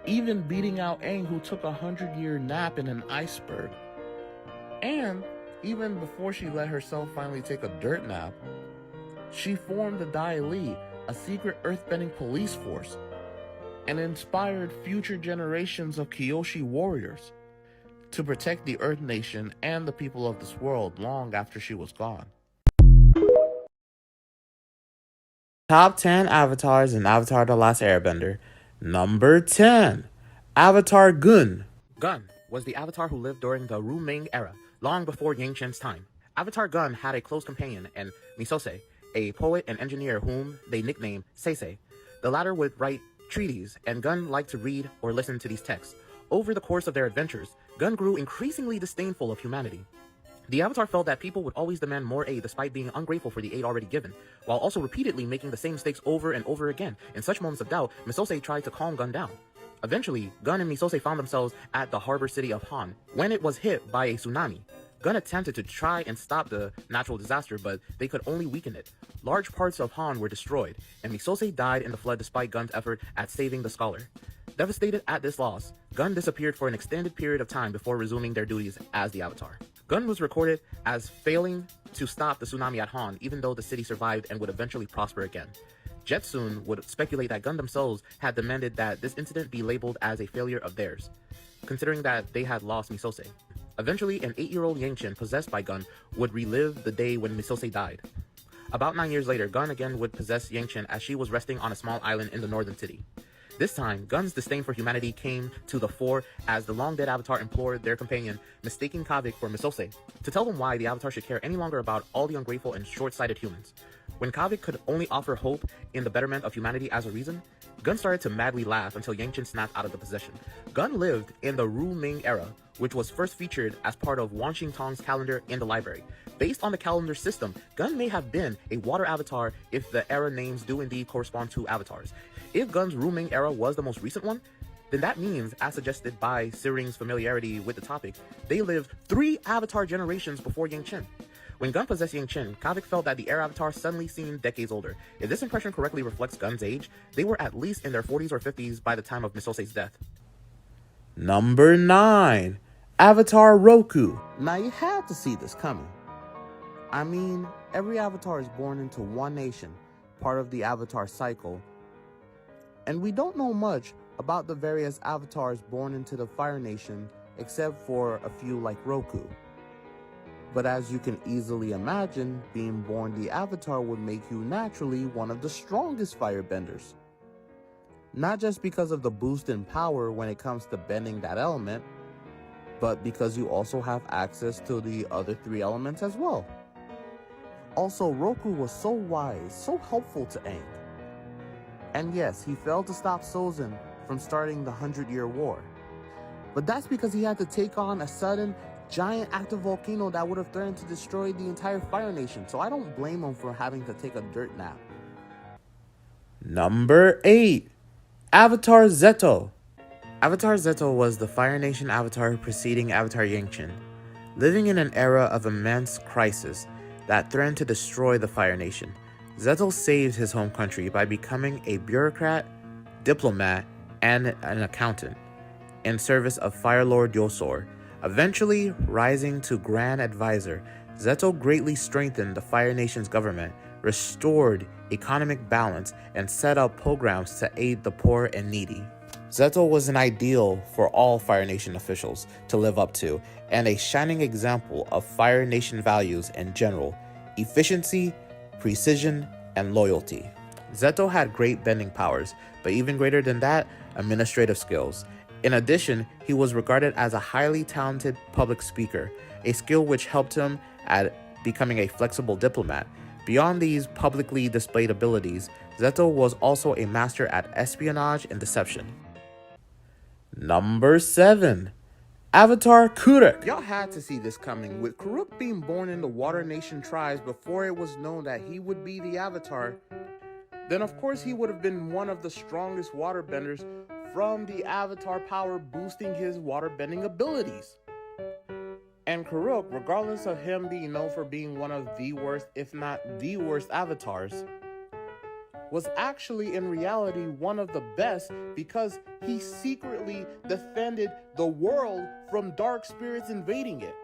Even beating out Aang, who took a 100-year nap in an iceberg. And even before she let herself finally take a dirt nap, she formed the Dai Li, a secret earthbending police force, and inspired future generations of Kyoshi warriors to protect the Earth Nation and the people of this world long after she was gone. Top 10 avatars in Avatar The Last Airbender. Number 10, Avatar Gun. Gun was the avatar who lived during the Ru-Ming era, long before Yang Chen's time. Avatar Gun had a close companion in Misose, a poet and engineer whom they nicknamed Seisei. The latter would write treatises, and Gun liked to read or listen to these texts. Over the course of their adventures, Gun grew increasingly disdainful of humanity. The Avatar felt that people would always demand more aid despite being ungrateful for the aid already given, while also repeatedly making the same mistakes over and over again. In such moments of doubt, Misose tried to calm Gun down. Eventually, Gun and Misose found themselves at the harbor city of Han when it was hit by a tsunami. Gun attempted to try and stop the natural disaster, but they could only weaken it. Large parts of Han were destroyed, and Misose died in the flood despite Gun's effort at saving the scholar. Devastated at this loss, Gun disappeared for an extended period of time before resuming their duties as the Avatar. Gun was recorded as failing to stop the tsunami at Han, even though the city survived and would eventually prosper again. Jetsoon would speculate that Gun themselves had demanded that this incident be labeled as a failure of theirs, considering that they had lost Misose. Eventually, an 8-year-old Yangchen possessed by Gun would relive the day when Misose died. About 9 years later, Gun again would possess Yangchen as she was resting on a small island in the northern city. This time, Gun's disdain for humanity came to the fore as the long-dead Avatar implored their companion, mistaking Kavik for Misose, to tell them why the Avatar should care any longer about all the ungrateful and short-sighted humans. When Kavik could only offer hope in the betterment of humanity as a reason, Gun started to madly laugh until Yangchen snapped out of the possession. Gun lived in the Ru Ming era, which was first featured as part of Wan Xing Tong's calendar in the library. Based on the calendar system, Gun may have been a water avatar if the era names do indeed correspond to avatars. If Gun's Ru Ming era was the most recent one, then that means, as suggested by Siring's familiarity with the topic, they lived 3 avatar generations before Yangchen. When Gun possessed Yangchen, Kavik felt that the air avatar suddenly seemed decades older. If this impression correctly reflects Gun's age, they were at least in their 40s or 50s by the time of Misose's death. Number 9. Avatar Roku. Now you had to see this coming. I mean, every avatar is born into one nation, part of the avatar cycle, and we don't know much about the various avatars born into the Fire Nation except for a few like Roku. But as you can easily imagine, being born the Avatar would make you naturally one of the strongest firebenders. Not just because of the boost in power when it comes to bending that element, but because you also have access to the other 3 elements as well. Also, Roku was so wise, so helpful to Aang. And yes, he failed to stop Sozin from starting the 100-Year War. But that's because he had to take on a sudden, giant active volcano that would have threatened to destroy the entire Fire Nation, so I don't blame him for having to take a dirt nap. Number 8. Avatar Zeto. Avatar Zeto was the Fire Nation avatar preceding Avatar Yangchen, living in an era of immense crisis that threatened to destroy the Fire Nation. Zeto saved his home country by becoming a bureaucrat, diplomat, and an accountant in service of Fire Lord Yosor. Eventually rising to Grand Advisor, Zeto greatly strengthened the Fire Nation's government, restored economic balance, and set up programs to aid the poor and needy. Zeto was an ideal for all Fire Nation officials to live up to, and a shining example of Fire Nation values in general: efficiency, precision, and loyalty. Zeto had great bending powers, but even greater than that, administrative skills. In addition, he was regarded as a highly talented public speaker, a skill which helped him at becoming a flexible diplomat. Beyond these publicly displayed abilities, Zeto was also a master at espionage and deception. Number 7. Avatar Kuruk. Y'all had to see this coming, with Kuruk being born in the Water Nation tribes before it was known that he would be the Avatar. Then of course he would have been one of the strongest waterbenders from the Avatar power boosting his waterbending abilities. And Kuruk, regardless of him being known for being one of the worst, if not the worst avatars, was actually in reality one of the best because he secretly defended the world from dark spirits invading it,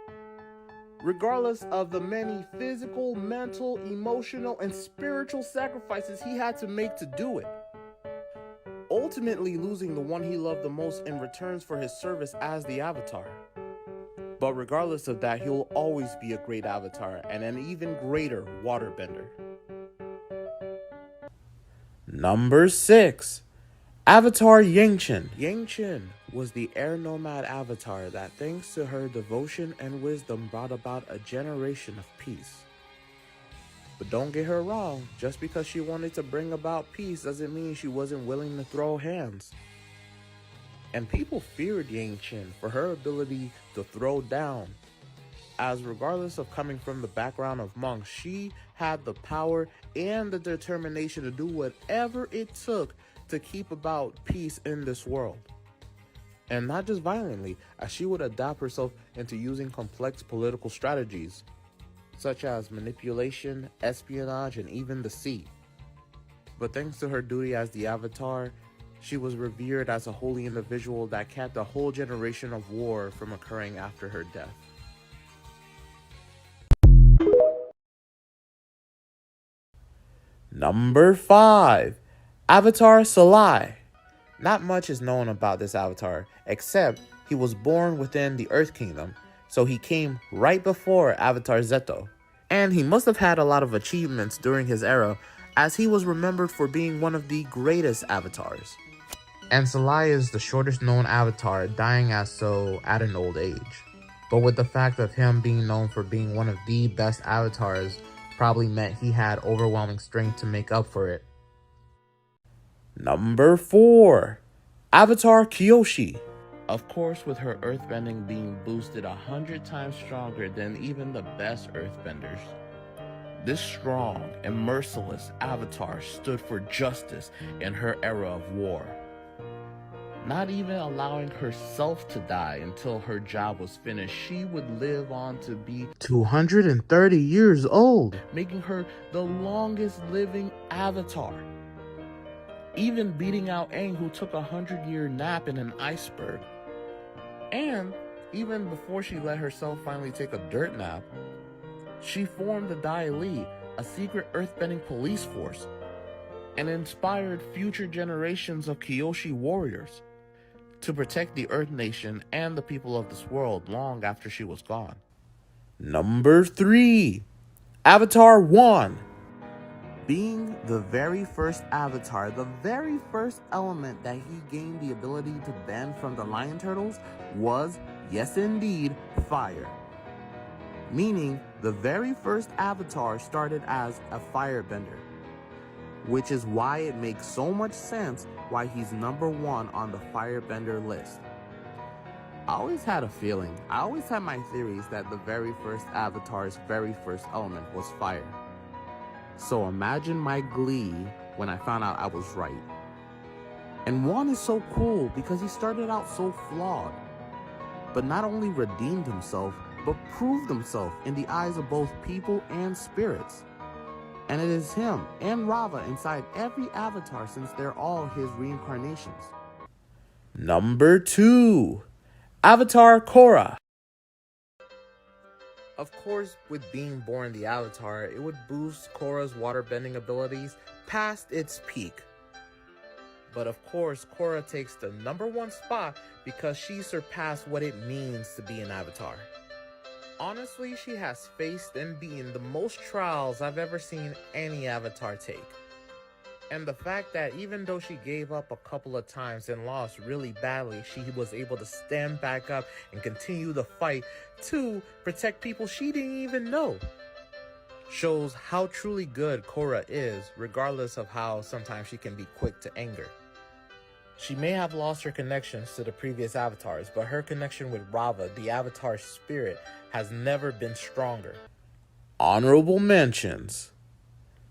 regardless of the many physical, mental, emotional, and spiritual sacrifices he had to make to do it, ultimately losing the one he loved the most in returns for his service as the Avatar. But regardless of that, he'll always be a great Avatar and an even greater waterbender. Number 6. Avatar Yangchen. Yangchen was the air nomad avatar that, thanks to her devotion and wisdom, brought about a generation of peace. But don't get her wrong, just because she wanted to bring about peace doesn't mean she wasn't willing to throw hands. And people feared Yangchen for her ability to throw down, as regardless of coming from the background of monks, she had the power and the determination to do whatever it took to keep about peace in this world. And not just violently, as she would adapt herself into using complex political strategies, such as manipulation, espionage, and even deceit. But thanks to her duty as the Avatar, she was revered as a holy individual that kept a whole generation of war from occurring after her death. Number 5. Avatar Salai. Not much is known about this avatar, except he was born within the Earth Kingdom. so he came right before Avatar Zeto. And he must have had a lot of achievements during his era, as he was remembered for being one of the greatest avatars. And Salai is the shortest known avatar, dying as so at an old age. But with the fact of him being known for being one of the best avatars, probably meant he had overwhelming strength to make up for it. Number 4. Avatar Kyoshi. Of course, with her earthbending being boosted 100 times stronger than even the best earthbenders. This strong and merciless avatar stood for justice in her era of war, not even allowing herself to die until her job was finished. She would live on to be 230 years old, making her the longest living avatar, even beating out Aang, who took a 100-year nap in an iceberg. And even before she let herself finally take a dirt nap, she formed the Dai Li, a secret earthbending police force, and inspired future generations of Kyoshi warriors to protect the Earth Nation and the people of this world long after she was gone. Number 3. Avatar 1. Being the very first avatar, the very first element that he gained the ability to bend from the lion turtles was, yes indeed, fire. Meaning, the very first avatar started as a firebender, which is why it makes so much sense why he's number 1 on the firebender list. I always had a feeling, I always had my theories that the very first avatar's very first element was fire. So imagine my glee when I found out I was right. And 1 is so cool because he started out so flawed, but not only redeemed himself, but proved himself in the eyes of both people and spirits. And it is him and Rava inside every avatar since they're all his reincarnations. Number 2. Avatar Korra. Of course, with being born the Avatar, it would boost Korra's waterbending abilities past its peak. But of course, Korra takes the number 1 spot because she surpassed what it means to be an Avatar. Honestly, she has faced and beaten the most trials I've ever seen any Avatar take. And the fact that even though she gave up a couple of times and lost really badly, she was able to stand back up and continue the fight to protect people she didn't even know, shows how truly good Korra is, regardless of how sometimes she can be quick to anger. She may have lost her connections to the previous avatars, but her connection with Rava, the Avatar spirit, has never been stronger. Honorable mentions.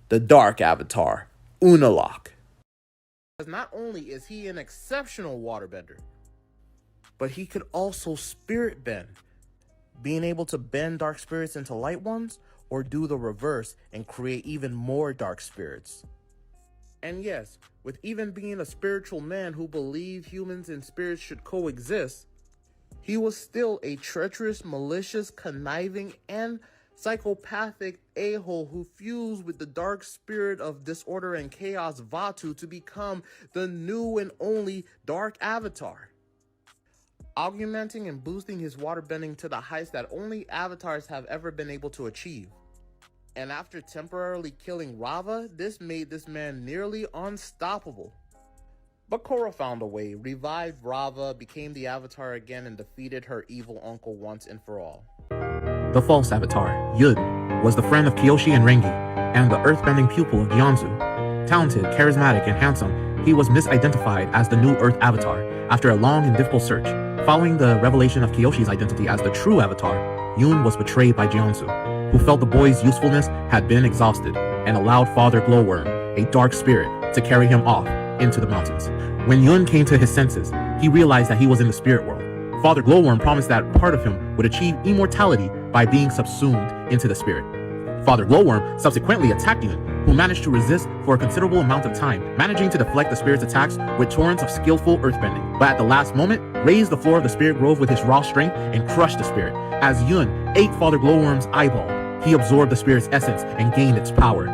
The Dark Avatar, Unalaq. Because not only is he an exceptional waterbender, but he could also spirit bend, being able to bend dark spirits into light ones, or do the reverse and create even more dark spirits. And yes, with even being a spiritual man who believed humans and spirits should coexist, he was still a treacherous, malicious, conniving, and psychopathic a-hole who fused with the dark spirit of disorder and chaos Vatu to become the new and only Dark Avatar, augmenting and boosting his waterbending to the heights that only avatars have ever been able to achieve. And after temporarily killing Rava, this made this man nearly unstoppable. But Korra found a way, revived Rava, became the Avatar again, and defeated her evil uncle once and for all. The false Avatar, Yun, was the friend of Kyoshi and Rengi, and the earthbending pupil of Jianzu. Talented, charismatic, and handsome, he was misidentified as the new Earth Avatar after a long and difficult search. Following the revelation of Kyoshi's identity as the true Avatar, Yun was betrayed by Jianzu, who felt the boy's usefulness had been exhausted and allowed Father Glowworm, a dark spirit, to carry him off into the mountains. When Yun came to his senses, he realized that he was in the spirit world. Father Glowworm promised that part of him would achieve immortality by being subsumed into the spirit. Father Glowworm subsequently attacked Yun, who managed to resist for a considerable amount of time, managing to deflect the spirit's attacks with torrents of skillful earthbending, but at the last moment, raised the floor of the spirit grove with his raw strength and crushed the spirit. As Yun ate Father Glowworm's eyeball, he absorbed the spirit's essence and gained its power.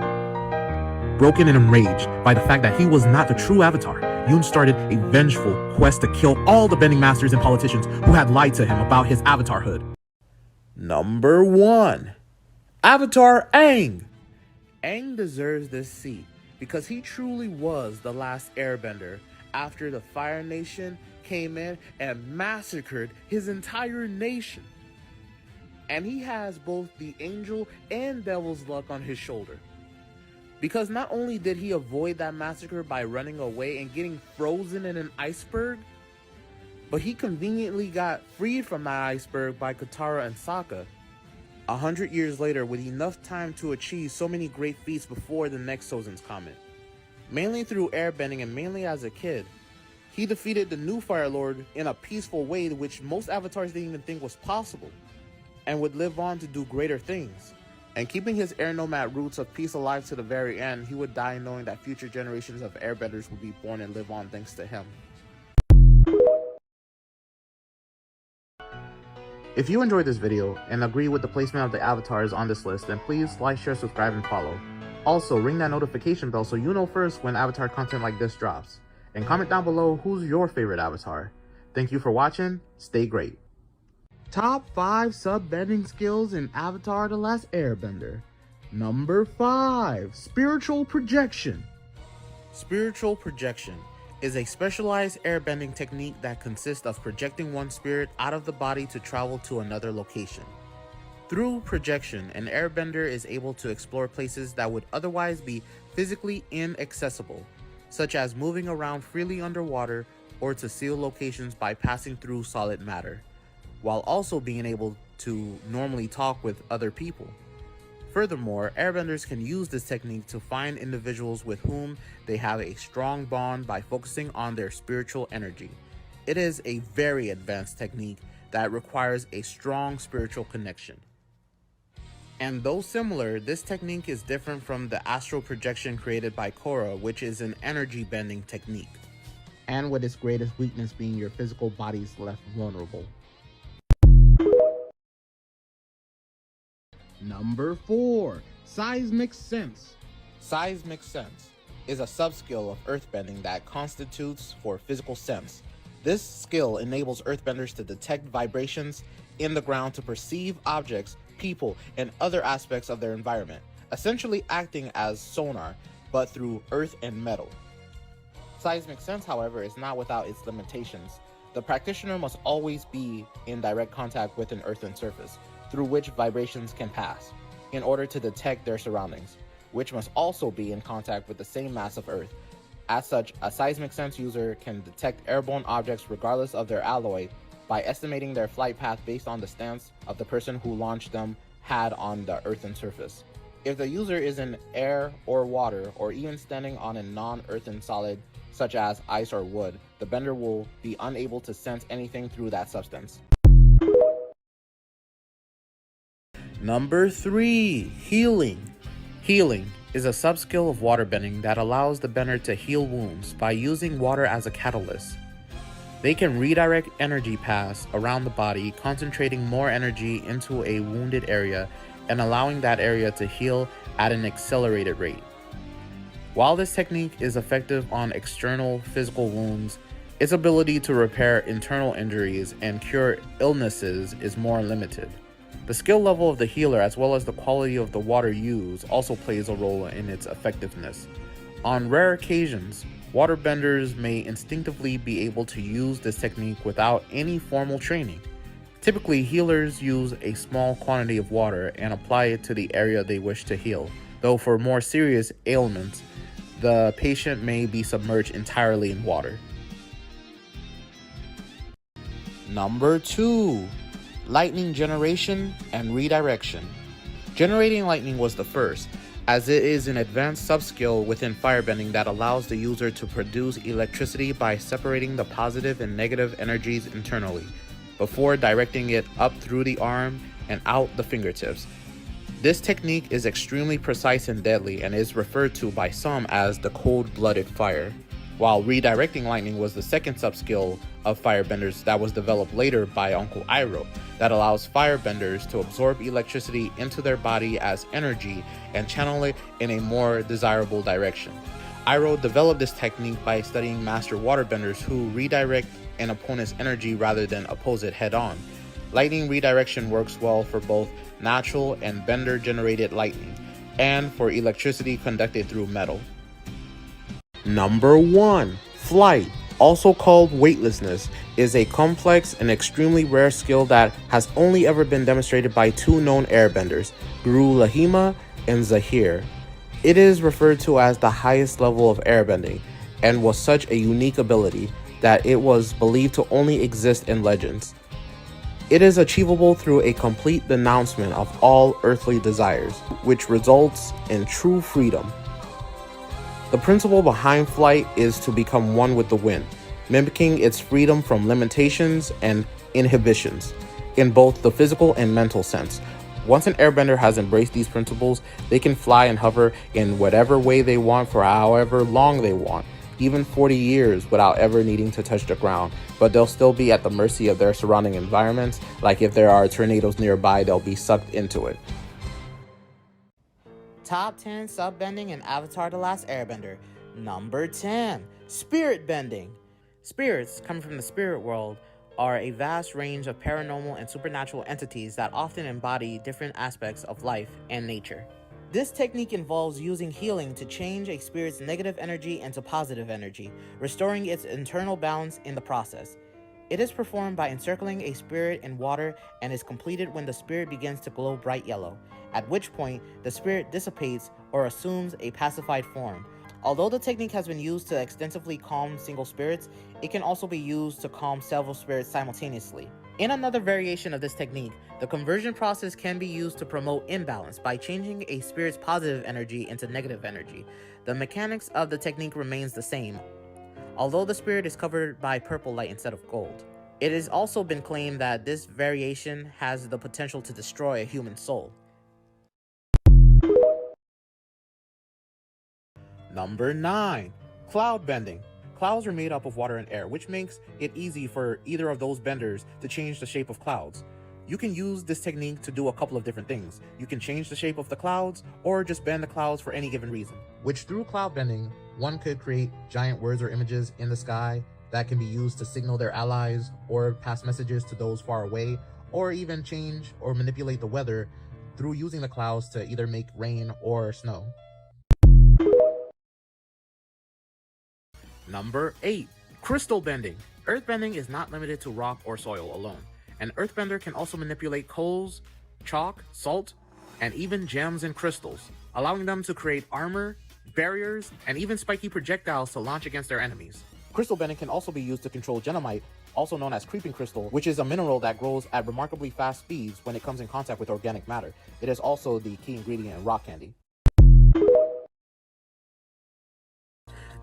Broken and enraged by the fact that he was not the true Avatar, Yun started a vengeful quest to kill all the bending masters and politicians who had lied to him about his avatarhood. Number 1. Avatar Aang. Aang deserves this seat because he truly was the last airbender after the Fire Nation came in and massacred his entire nation. And he has both the angel and devil's luck on his shoulder. Because not only did he avoid that massacre by running away and getting frozen in an iceberg, but he conveniently got freed from that iceberg by Katara and Sokka 100 years later with enough time to achieve so many great feats before the next Sozin's Comet. Mainly through airbending and mainly as a kid, he defeated the new Fire Lord in a peaceful way which most avatars didn't even think was possible, and would live on to do greater things. And keeping his air nomad roots of peace alive to the very end, he would die knowing that future generations of airbenders would be born and live on thanks to him. If you enjoyed this video and agree with the placement of the avatars on this list, then please like, share, subscribe, and follow. Also, ring that notification bell so you know first when avatar content like this drops. And comment down below who's your favorite avatar. Thank you for watching. Stay great. Top 5 sub-bending skills in Avatar: The Last Airbender. Number 5. Spiritual Projection. Spiritual projection is a specialized airbending technique that consists of projecting one's spirit out of the body to travel to another location. Through projection, an airbender is able to explore places that would otherwise be physically inaccessible, such as moving around freely underwater or to seal locations by passing through solid matter, while also being able to normally talk with other people. Furthermore, airbenders can use this technique to find individuals with whom they have a strong bond by focusing on their spiritual energy. It is a very advanced technique that requires a strong spiritual connection. And though similar, this technique is different from the astral projection created by Korra, which is an energy bending technique. And with its greatest weakness being your physical body's left vulnerable. Number 4. Seismic Sense. Seismic sense is a subskill of earthbending that constitutes for physical sense. This skill enables earthbenders to detect vibrations in the ground to perceive objects, people, and other aspects of their environment, essentially acting as sonar, but through earth and metal. Seismic sense, however, is not without its limitations. The practitioner must always be in direct contact with an earthen surface, through which vibrations can pass, in order to detect their surroundings, which must also be in contact with the same mass of Earth. As such, a seismic sense user can detect airborne objects regardless of their alloy by estimating their flight path based on the stance of the person who launched them had on the earthen surface. If the user is in air or water, or even standing on a non-earthen solid such as ice or wood, the bender will be unable to sense anything through that substance. Number 3. Healing. Healing is a subskill of waterbending that allows the bender to heal wounds by using water as a catalyst. They can redirect energy paths around the body, concentrating more energy into a wounded area and allowing that area to heal at an accelerated rate. While this technique is effective on external physical wounds, its ability to repair internal injuries and cure illnesses is more limited. The skill level of the healer as well as the quality of the water used also plays a role in its effectiveness. On rare occasions, waterbenders may instinctively be able to use this technique without any formal training. Typically, healers use a small quantity of water and apply it to the area they wish to heal, though for more serious ailments, the patient may be submerged entirely in water. Number 2. Lightning generation and redirection. Generating lightning was the first, as it is an advanced subskill within firebending that allows the user to produce electricity by separating the positive and negative energies internally, before directing it up through the arm and out the fingertips. This technique is extremely precise and deadly and is referred to by some as the cold-blooded fire, while redirecting lightning was the second subskill of firebenders that was developed later by Uncle Iroh, that allows firebenders to absorb electricity into their body as energy and channel it in a more desirable direction. Iroh developed this technique by studying master waterbenders who redirect an opponent's energy rather than oppose it head-on. Lightning redirection works well for both natural and bender-generated lightning, and for electricity conducted through metal. Number 1. Flight, also called weightlessness, is a complex and extremely rare skill that has only ever been demonstrated by 2 known airbenders, Guru Lahima and Zahir. It is referred to as the highest level of airbending, and was such a unique ability that it was believed to only exist in legends. It is achievable through a complete denouncement of all earthly desires, which results in true freedom. The principle behind flight is to become one with the wind, mimicking its freedom from limitations and inhibitions, in both the physical and mental sense. Once an airbender has embraced these principles, they can fly and hover in whatever way they want for however long they want, even 40 years without ever needing to touch the ground, but they'll still be at the mercy of their surrounding environments. Like if there are tornadoes nearby, they'll be sucked into it. Top 10 subbending in Avatar The Last Airbender. Number 10. Spirit bending. Spirits, coming from the spirit world, are a vast range of paranormal and supernatural entities that often embody different aspects of life and nature. This technique involves using healing to change a spirit's negative energy into positive energy, restoring its internal balance in the process. It is performed by encircling a spirit in water and is completed when the spirit begins to glow bright yellow, at which point the spirit dissipates or assumes a pacified form. Although the technique has been used to extensively calm single spirits, it can also be used to calm several spirits simultaneously. In another variation of this technique, the conversion process can be used to promote imbalance by changing a spirit's positive energy into negative energy. The mechanics of the technique remains the same, although the spirit is covered by purple light instead of gold. It has also been claimed that this variation has the potential to destroy a human soul. Number 9. Cloud bending. Clouds are made up of water and air, which makes it easy for either of those benders to change the shape of clouds. You can use this technique to do a couple of different things. You can change the shape of the clouds, or just bend the clouds for any given reason. Which through cloud bending, one could create giant words or images in the sky that can be used to signal their allies or pass messages to those far away, or even change or manipulate the weather through using the clouds to either make rain or snow. Number 8. Crystal bending. Earthbending is not limited to rock or soil alone. An earthbender can also manipulate coals, chalk, salt, and even gems and crystals, allowing them to create armor, barriers, and even spiky projectiles to launch against their enemies. Crystal bending can also be used to control genomite, also known as creeping crystal, which is a mineral that grows at remarkably fast speeds when it comes in contact with organic matter. It is also the key ingredient in rock candy.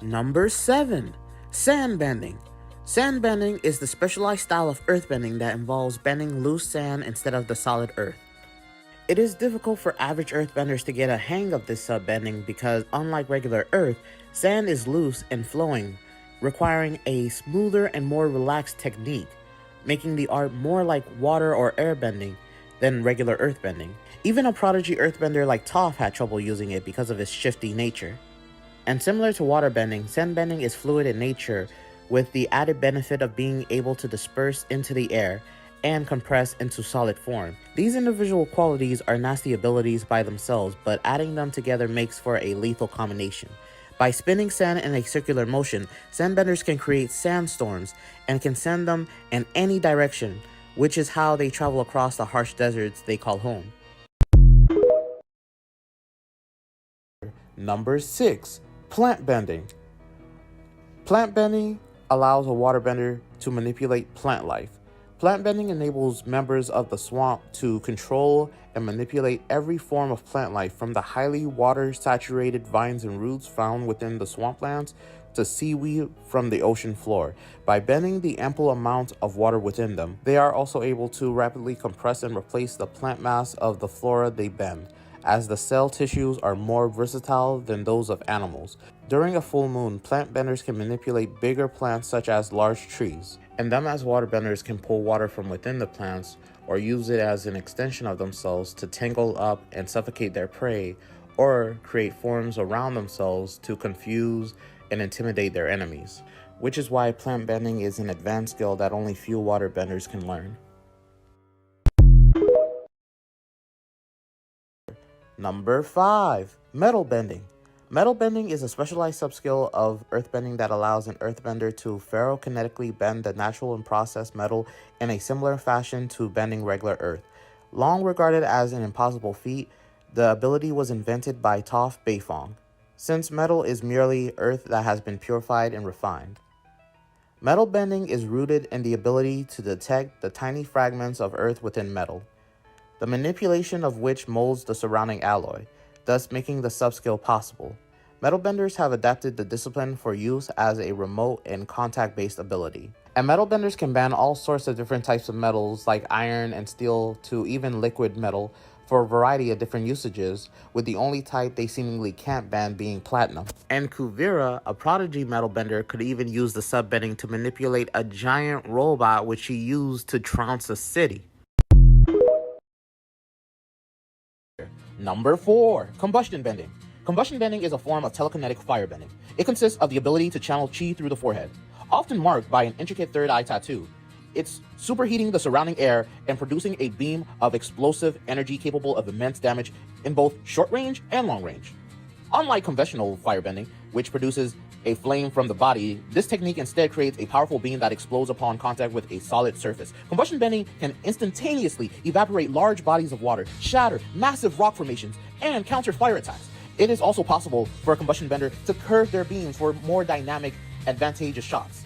Number 7. Sandbending. Sandbending is the specialized style of earthbending that involves bending loose sand instead of the solid earth. It is difficult for average earthbenders to get a hang of this subbending because, unlike regular earth, sand is loose and flowing, requiring a smoother and more relaxed technique, making the art more like water or air bending than regular earthbending. Even a prodigy earthbender like Toph had trouble using it because of its shifty nature. And similar to waterbending, sandbending is fluid in nature, with the added benefit of being able to disperse into the air and compress into solid form. These individual qualities are nasty abilities by themselves, but adding them together makes for a lethal combination. By spinning sand in a circular motion, sandbenders can create sandstorms and can send them in any direction, which is how they travel across the harsh deserts they call home. Number 6. Plant bending. Plant bending allows a waterbender to manipulate plant life. Plant bending enables members of the swamp to control and manipulate every form of plant life, from the highly water-saturated vines and roots found within the swamplands to seaweed from the ocean floor. By bending the ample amount of water within them, they are also able to rapidly compress and replace the plant mass of the flora they bend, as the cell tissues are more versatile than those of animals. During a full moon, plant benders can manipulate bigger plants such as large trees, and them as waterbenders can pull water from within the plants or use it as an extension of themselves to tangle up and suffocate their prey, or create forms around themselves to confuse and intimidate their enemies, which is why plant bending is an advanced skill that only few waterbenders can learn. Number 5. Metal bending. Metal bending is a specialized subskill of earthbending that allows an earthbender to ferrokinetically bend the natural and processed metal in a similar fashion to bending regular earth. Long regarded as an impossible feat, the ability was invented by Toph Beifong, since metal is merely earth that has been purified and refined. Metal bending is rooted in the ability to detect the tiny fragments of earth within metal, the manipulation of which molds the surrounding alloy, thus making the subskill possible. Metal benders have adapted the discipline for use as a remote and contact-based ability. And metal benders can bend all sorts of different types of metals like iron and steel to even liquid metal for a variety of different usages, with the only type they seemingly can't bend being platinum. And Kuvira, a prodigy metal bender, could even use the sub-bending to manipulate a giant robot which she used to trounce a city. Number 4. Combustion bending. Combustion bending is a form of telekinetic fire bending. It consists of the ability to channel chi through the forehead, often marked by an intricate third eye tattoo. It's superheating the surrounding air and producing a beam of explosive energy capable of immense damage in both short range and long range. Unlike conventional firebending, which produces a flame from the body, this technique instead creates a powerful beam that explodes upon contact with a solid surface. Combustion bending can instantaneously evaporate large bodies of water, shatter massive rock formations, and counter fire attacks. It is also possible for a combustion bender to curve their beams for more dynamic, advantageous shots.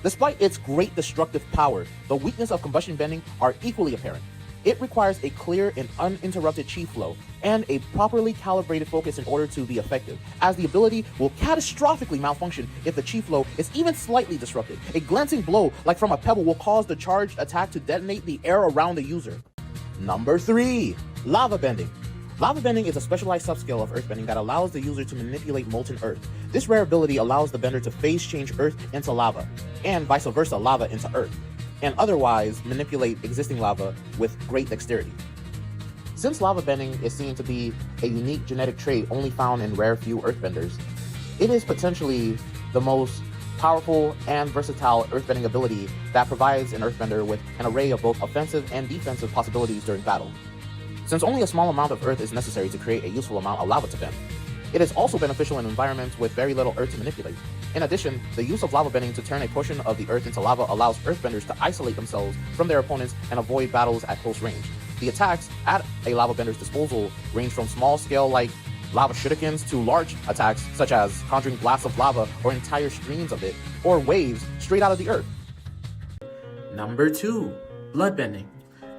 Despite its great destructive power, the weakness of combustion bending are equally apparent. It requires a clear and uninterrupted chi flow and a properly calibrated focus in order to be effective, as the ability will catastrophically malfunction if the chi flow is even slightly disrupted. A glancing blow, like from a pebble, will cause the charged attack to detonate the air around the user. Number 3. Lava bending. Lava bending is a specialized subskill of earthbending that allows the user to manipulate molten earth. This rare ability allows the bender to phase change earth into lava, and vice versa, lava into earth, and otherwise manipulate existing lava with great dexterity. Since lava bending is seen to be a unique genetic trait only found in rare few earthbenders, it is potentially the most powerful and versatile earthbending ability that provides an earthbender with an array of both offensive and defensive possibilities during battle, since only a small amount of earth is necessary to create a useful amount of lava to bend. It is also beneficial in environments with very little earth to manipulate. In addition, the use of lava bending to turn a portion of the earth into lava allows earthbenders to isolate themselves from their opponents and avoid battles at close range. The attacks at a lava bender's disposal range from small scale like lava shurikens to large attacks such as conjuring blasts of lava or entire streams of it, or waves straight out of the earth. Number 2. Bloodbending.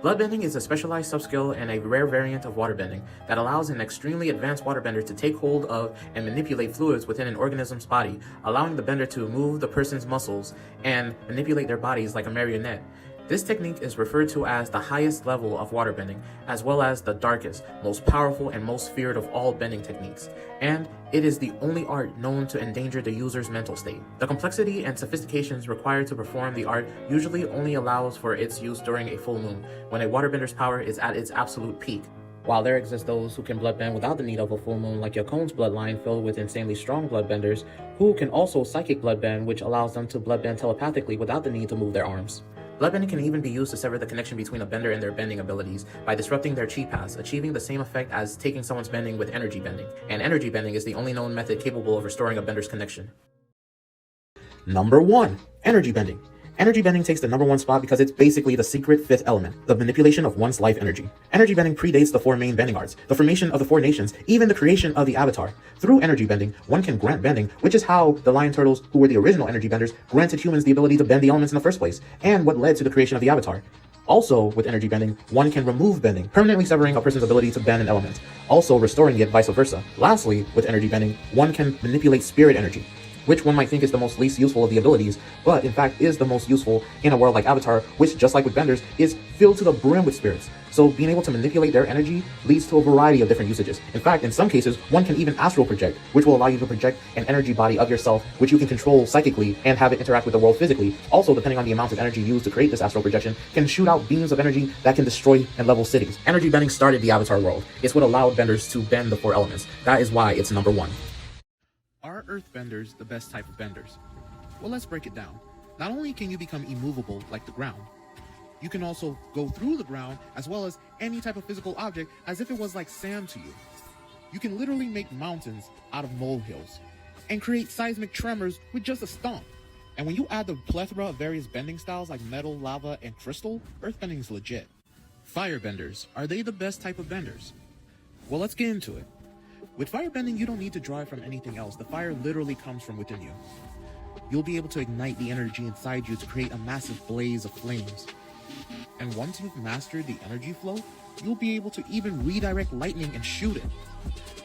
Bloodbending is a specialized subskill and a rare variant of waterbending that allows an extremely advanced waterbender to take hold of and manipulate fluids within an organism's body, allowing the bender to move the person's muscles and manipulate their bodies like a marionette. This technique is referred to as the highest level of waterbending, as well as the darkest, most powerful, and most feared of all bending techniques, and it is the only art known to endanger the user's mental state. The complexity and sophistications required to perform the art usually only allows for its use during a full moon, when a waterbender's power is at its absolute peak. While there exist those who can bloodbend without the need of a full moon, like Yakon's bloodline filled with insanely strong bloodbenders, who can also psychic bloodbend, which allows them to bloodbend telepathically without the need to move their arms. Bloodbending can even be used to sever the connection between a bender and their bending abilities by disrupting their chi paths, achieving the same effect as taking someone's bending with energy bending. And energy bending is the only known method capable of restoring a bender's connection. Number 1. Energy bending. Energy bending takes the number 1 spot because it's basically the secret 5th element, the manipulation of one's life energy. Energy bending predates the 4 main bending arts, the formation of the 4 nations, even the creation of the Avatar. Through energy bending, one can grant bending, which is how the lion turtles, who were the original energy benders, granted humans the ability to bend the elements in the first place, and what led to the creation of the Avatar. Also, with energy bending, one can remove bending, permanently severing a person's ability to bend an element, also restoring it vice versa. Lastly, with energy bending, one can manipulate spirit energy, which one might think is the most least useful of the abilities, but in fact is the most useful in a world like Avatar, which, just like with benders, is filled to the brim with spirits. So being able to manipulate their energy leads to a variety of different usages. In fact, in some cases, one can even astral project, which will allow you to project an energy body of yourself, which you can control psychically and have it interact with the world physically. Also, depending on the amount of energy used to create this astral projection, can shoot out beams of energy that can destroy and level cities. Energy bending started the Avatar world. It's what allowed benders to bend the 4 elements. That is why it's number 1. Are earthbenders the best type of benders? Well, let's break it down. Not only can you become immovable like the ground, You can also go through the ground as well as any type of physical object as if it was like sand to you. You can literally make mountains out of molehills and create seismic tremors with just a stomp. And when you add the plethora of various bending styles like metal, lava, and crystal, earthbending is legit. Firebenders, are they the best type of benders? Well, let's get into it. With firebending, you don't need to draw it from anything else. The fire literally comes from within you. You'll be able to ignite the energy inside you to create a massive blaze of flames. And once you've mastered the energy flow, you'll be able to even redirect lightning and shoot it.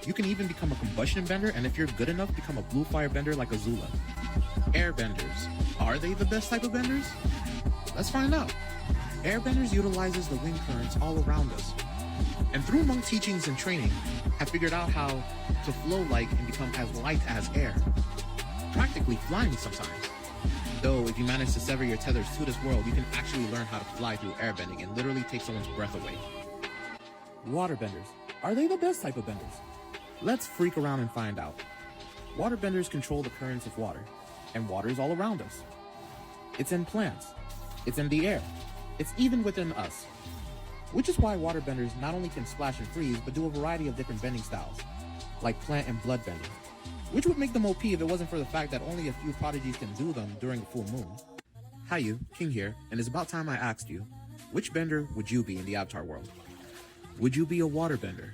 You can even become a combustion bender, and if you're good enough, become a blue firebender like Azula. Airbenders, are they the best type of benders? Let's find out. Airbenders utilizes the wind currents all around us, and through monk teachings and training, have figured out how to flow like and become as light as air, practically flying sometimes. Though if you manage to sever your tethers to this world, you can actually learn how to fly through airbending and literally take someone's breath away. Waterbenders, are they the best type of benders? Let's freak around and find out. Waterbenders control the currents of water, and water is all around us. It's in plants, it's in the air, it's even within us. Which is why waterbenders not only can splash and freeze, but do a variety of different bending styles, like plant and blood bending, which would make them OP if it wasn't for the fact that only a few prodigies can do them during a full moon. Hi you, King here, and it's about time I asked you, which bender would you be in the Avatar world? Would you be a waterbender?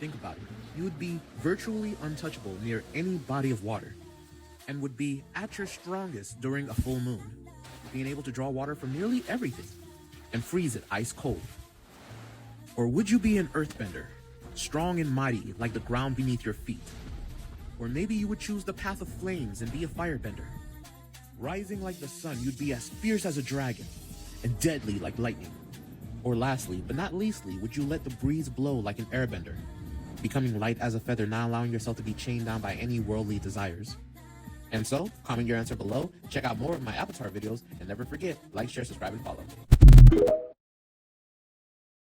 Think about it. You would be virtually untouchable near any body of water, and would be at your strongest during a full moon, being able to draw water from nearly everything, and freeze it ice cold. Or would you be an earthbender, strong and mighty like the ground beneath your feet? Or maybe you would choose the path of flames and be a firebender. Rising like the sun, you'd be as fierce as a dragon, and deadly like lightning. Or lastly, but not leastly, would you let the breeze blow like an airbender, becoming light as a feather, not allowing yourself to be chained down by any worldly desires? And so, comment your answer below, check out more of my Avatar videos, and never forget, like, share, subscribe, and follow.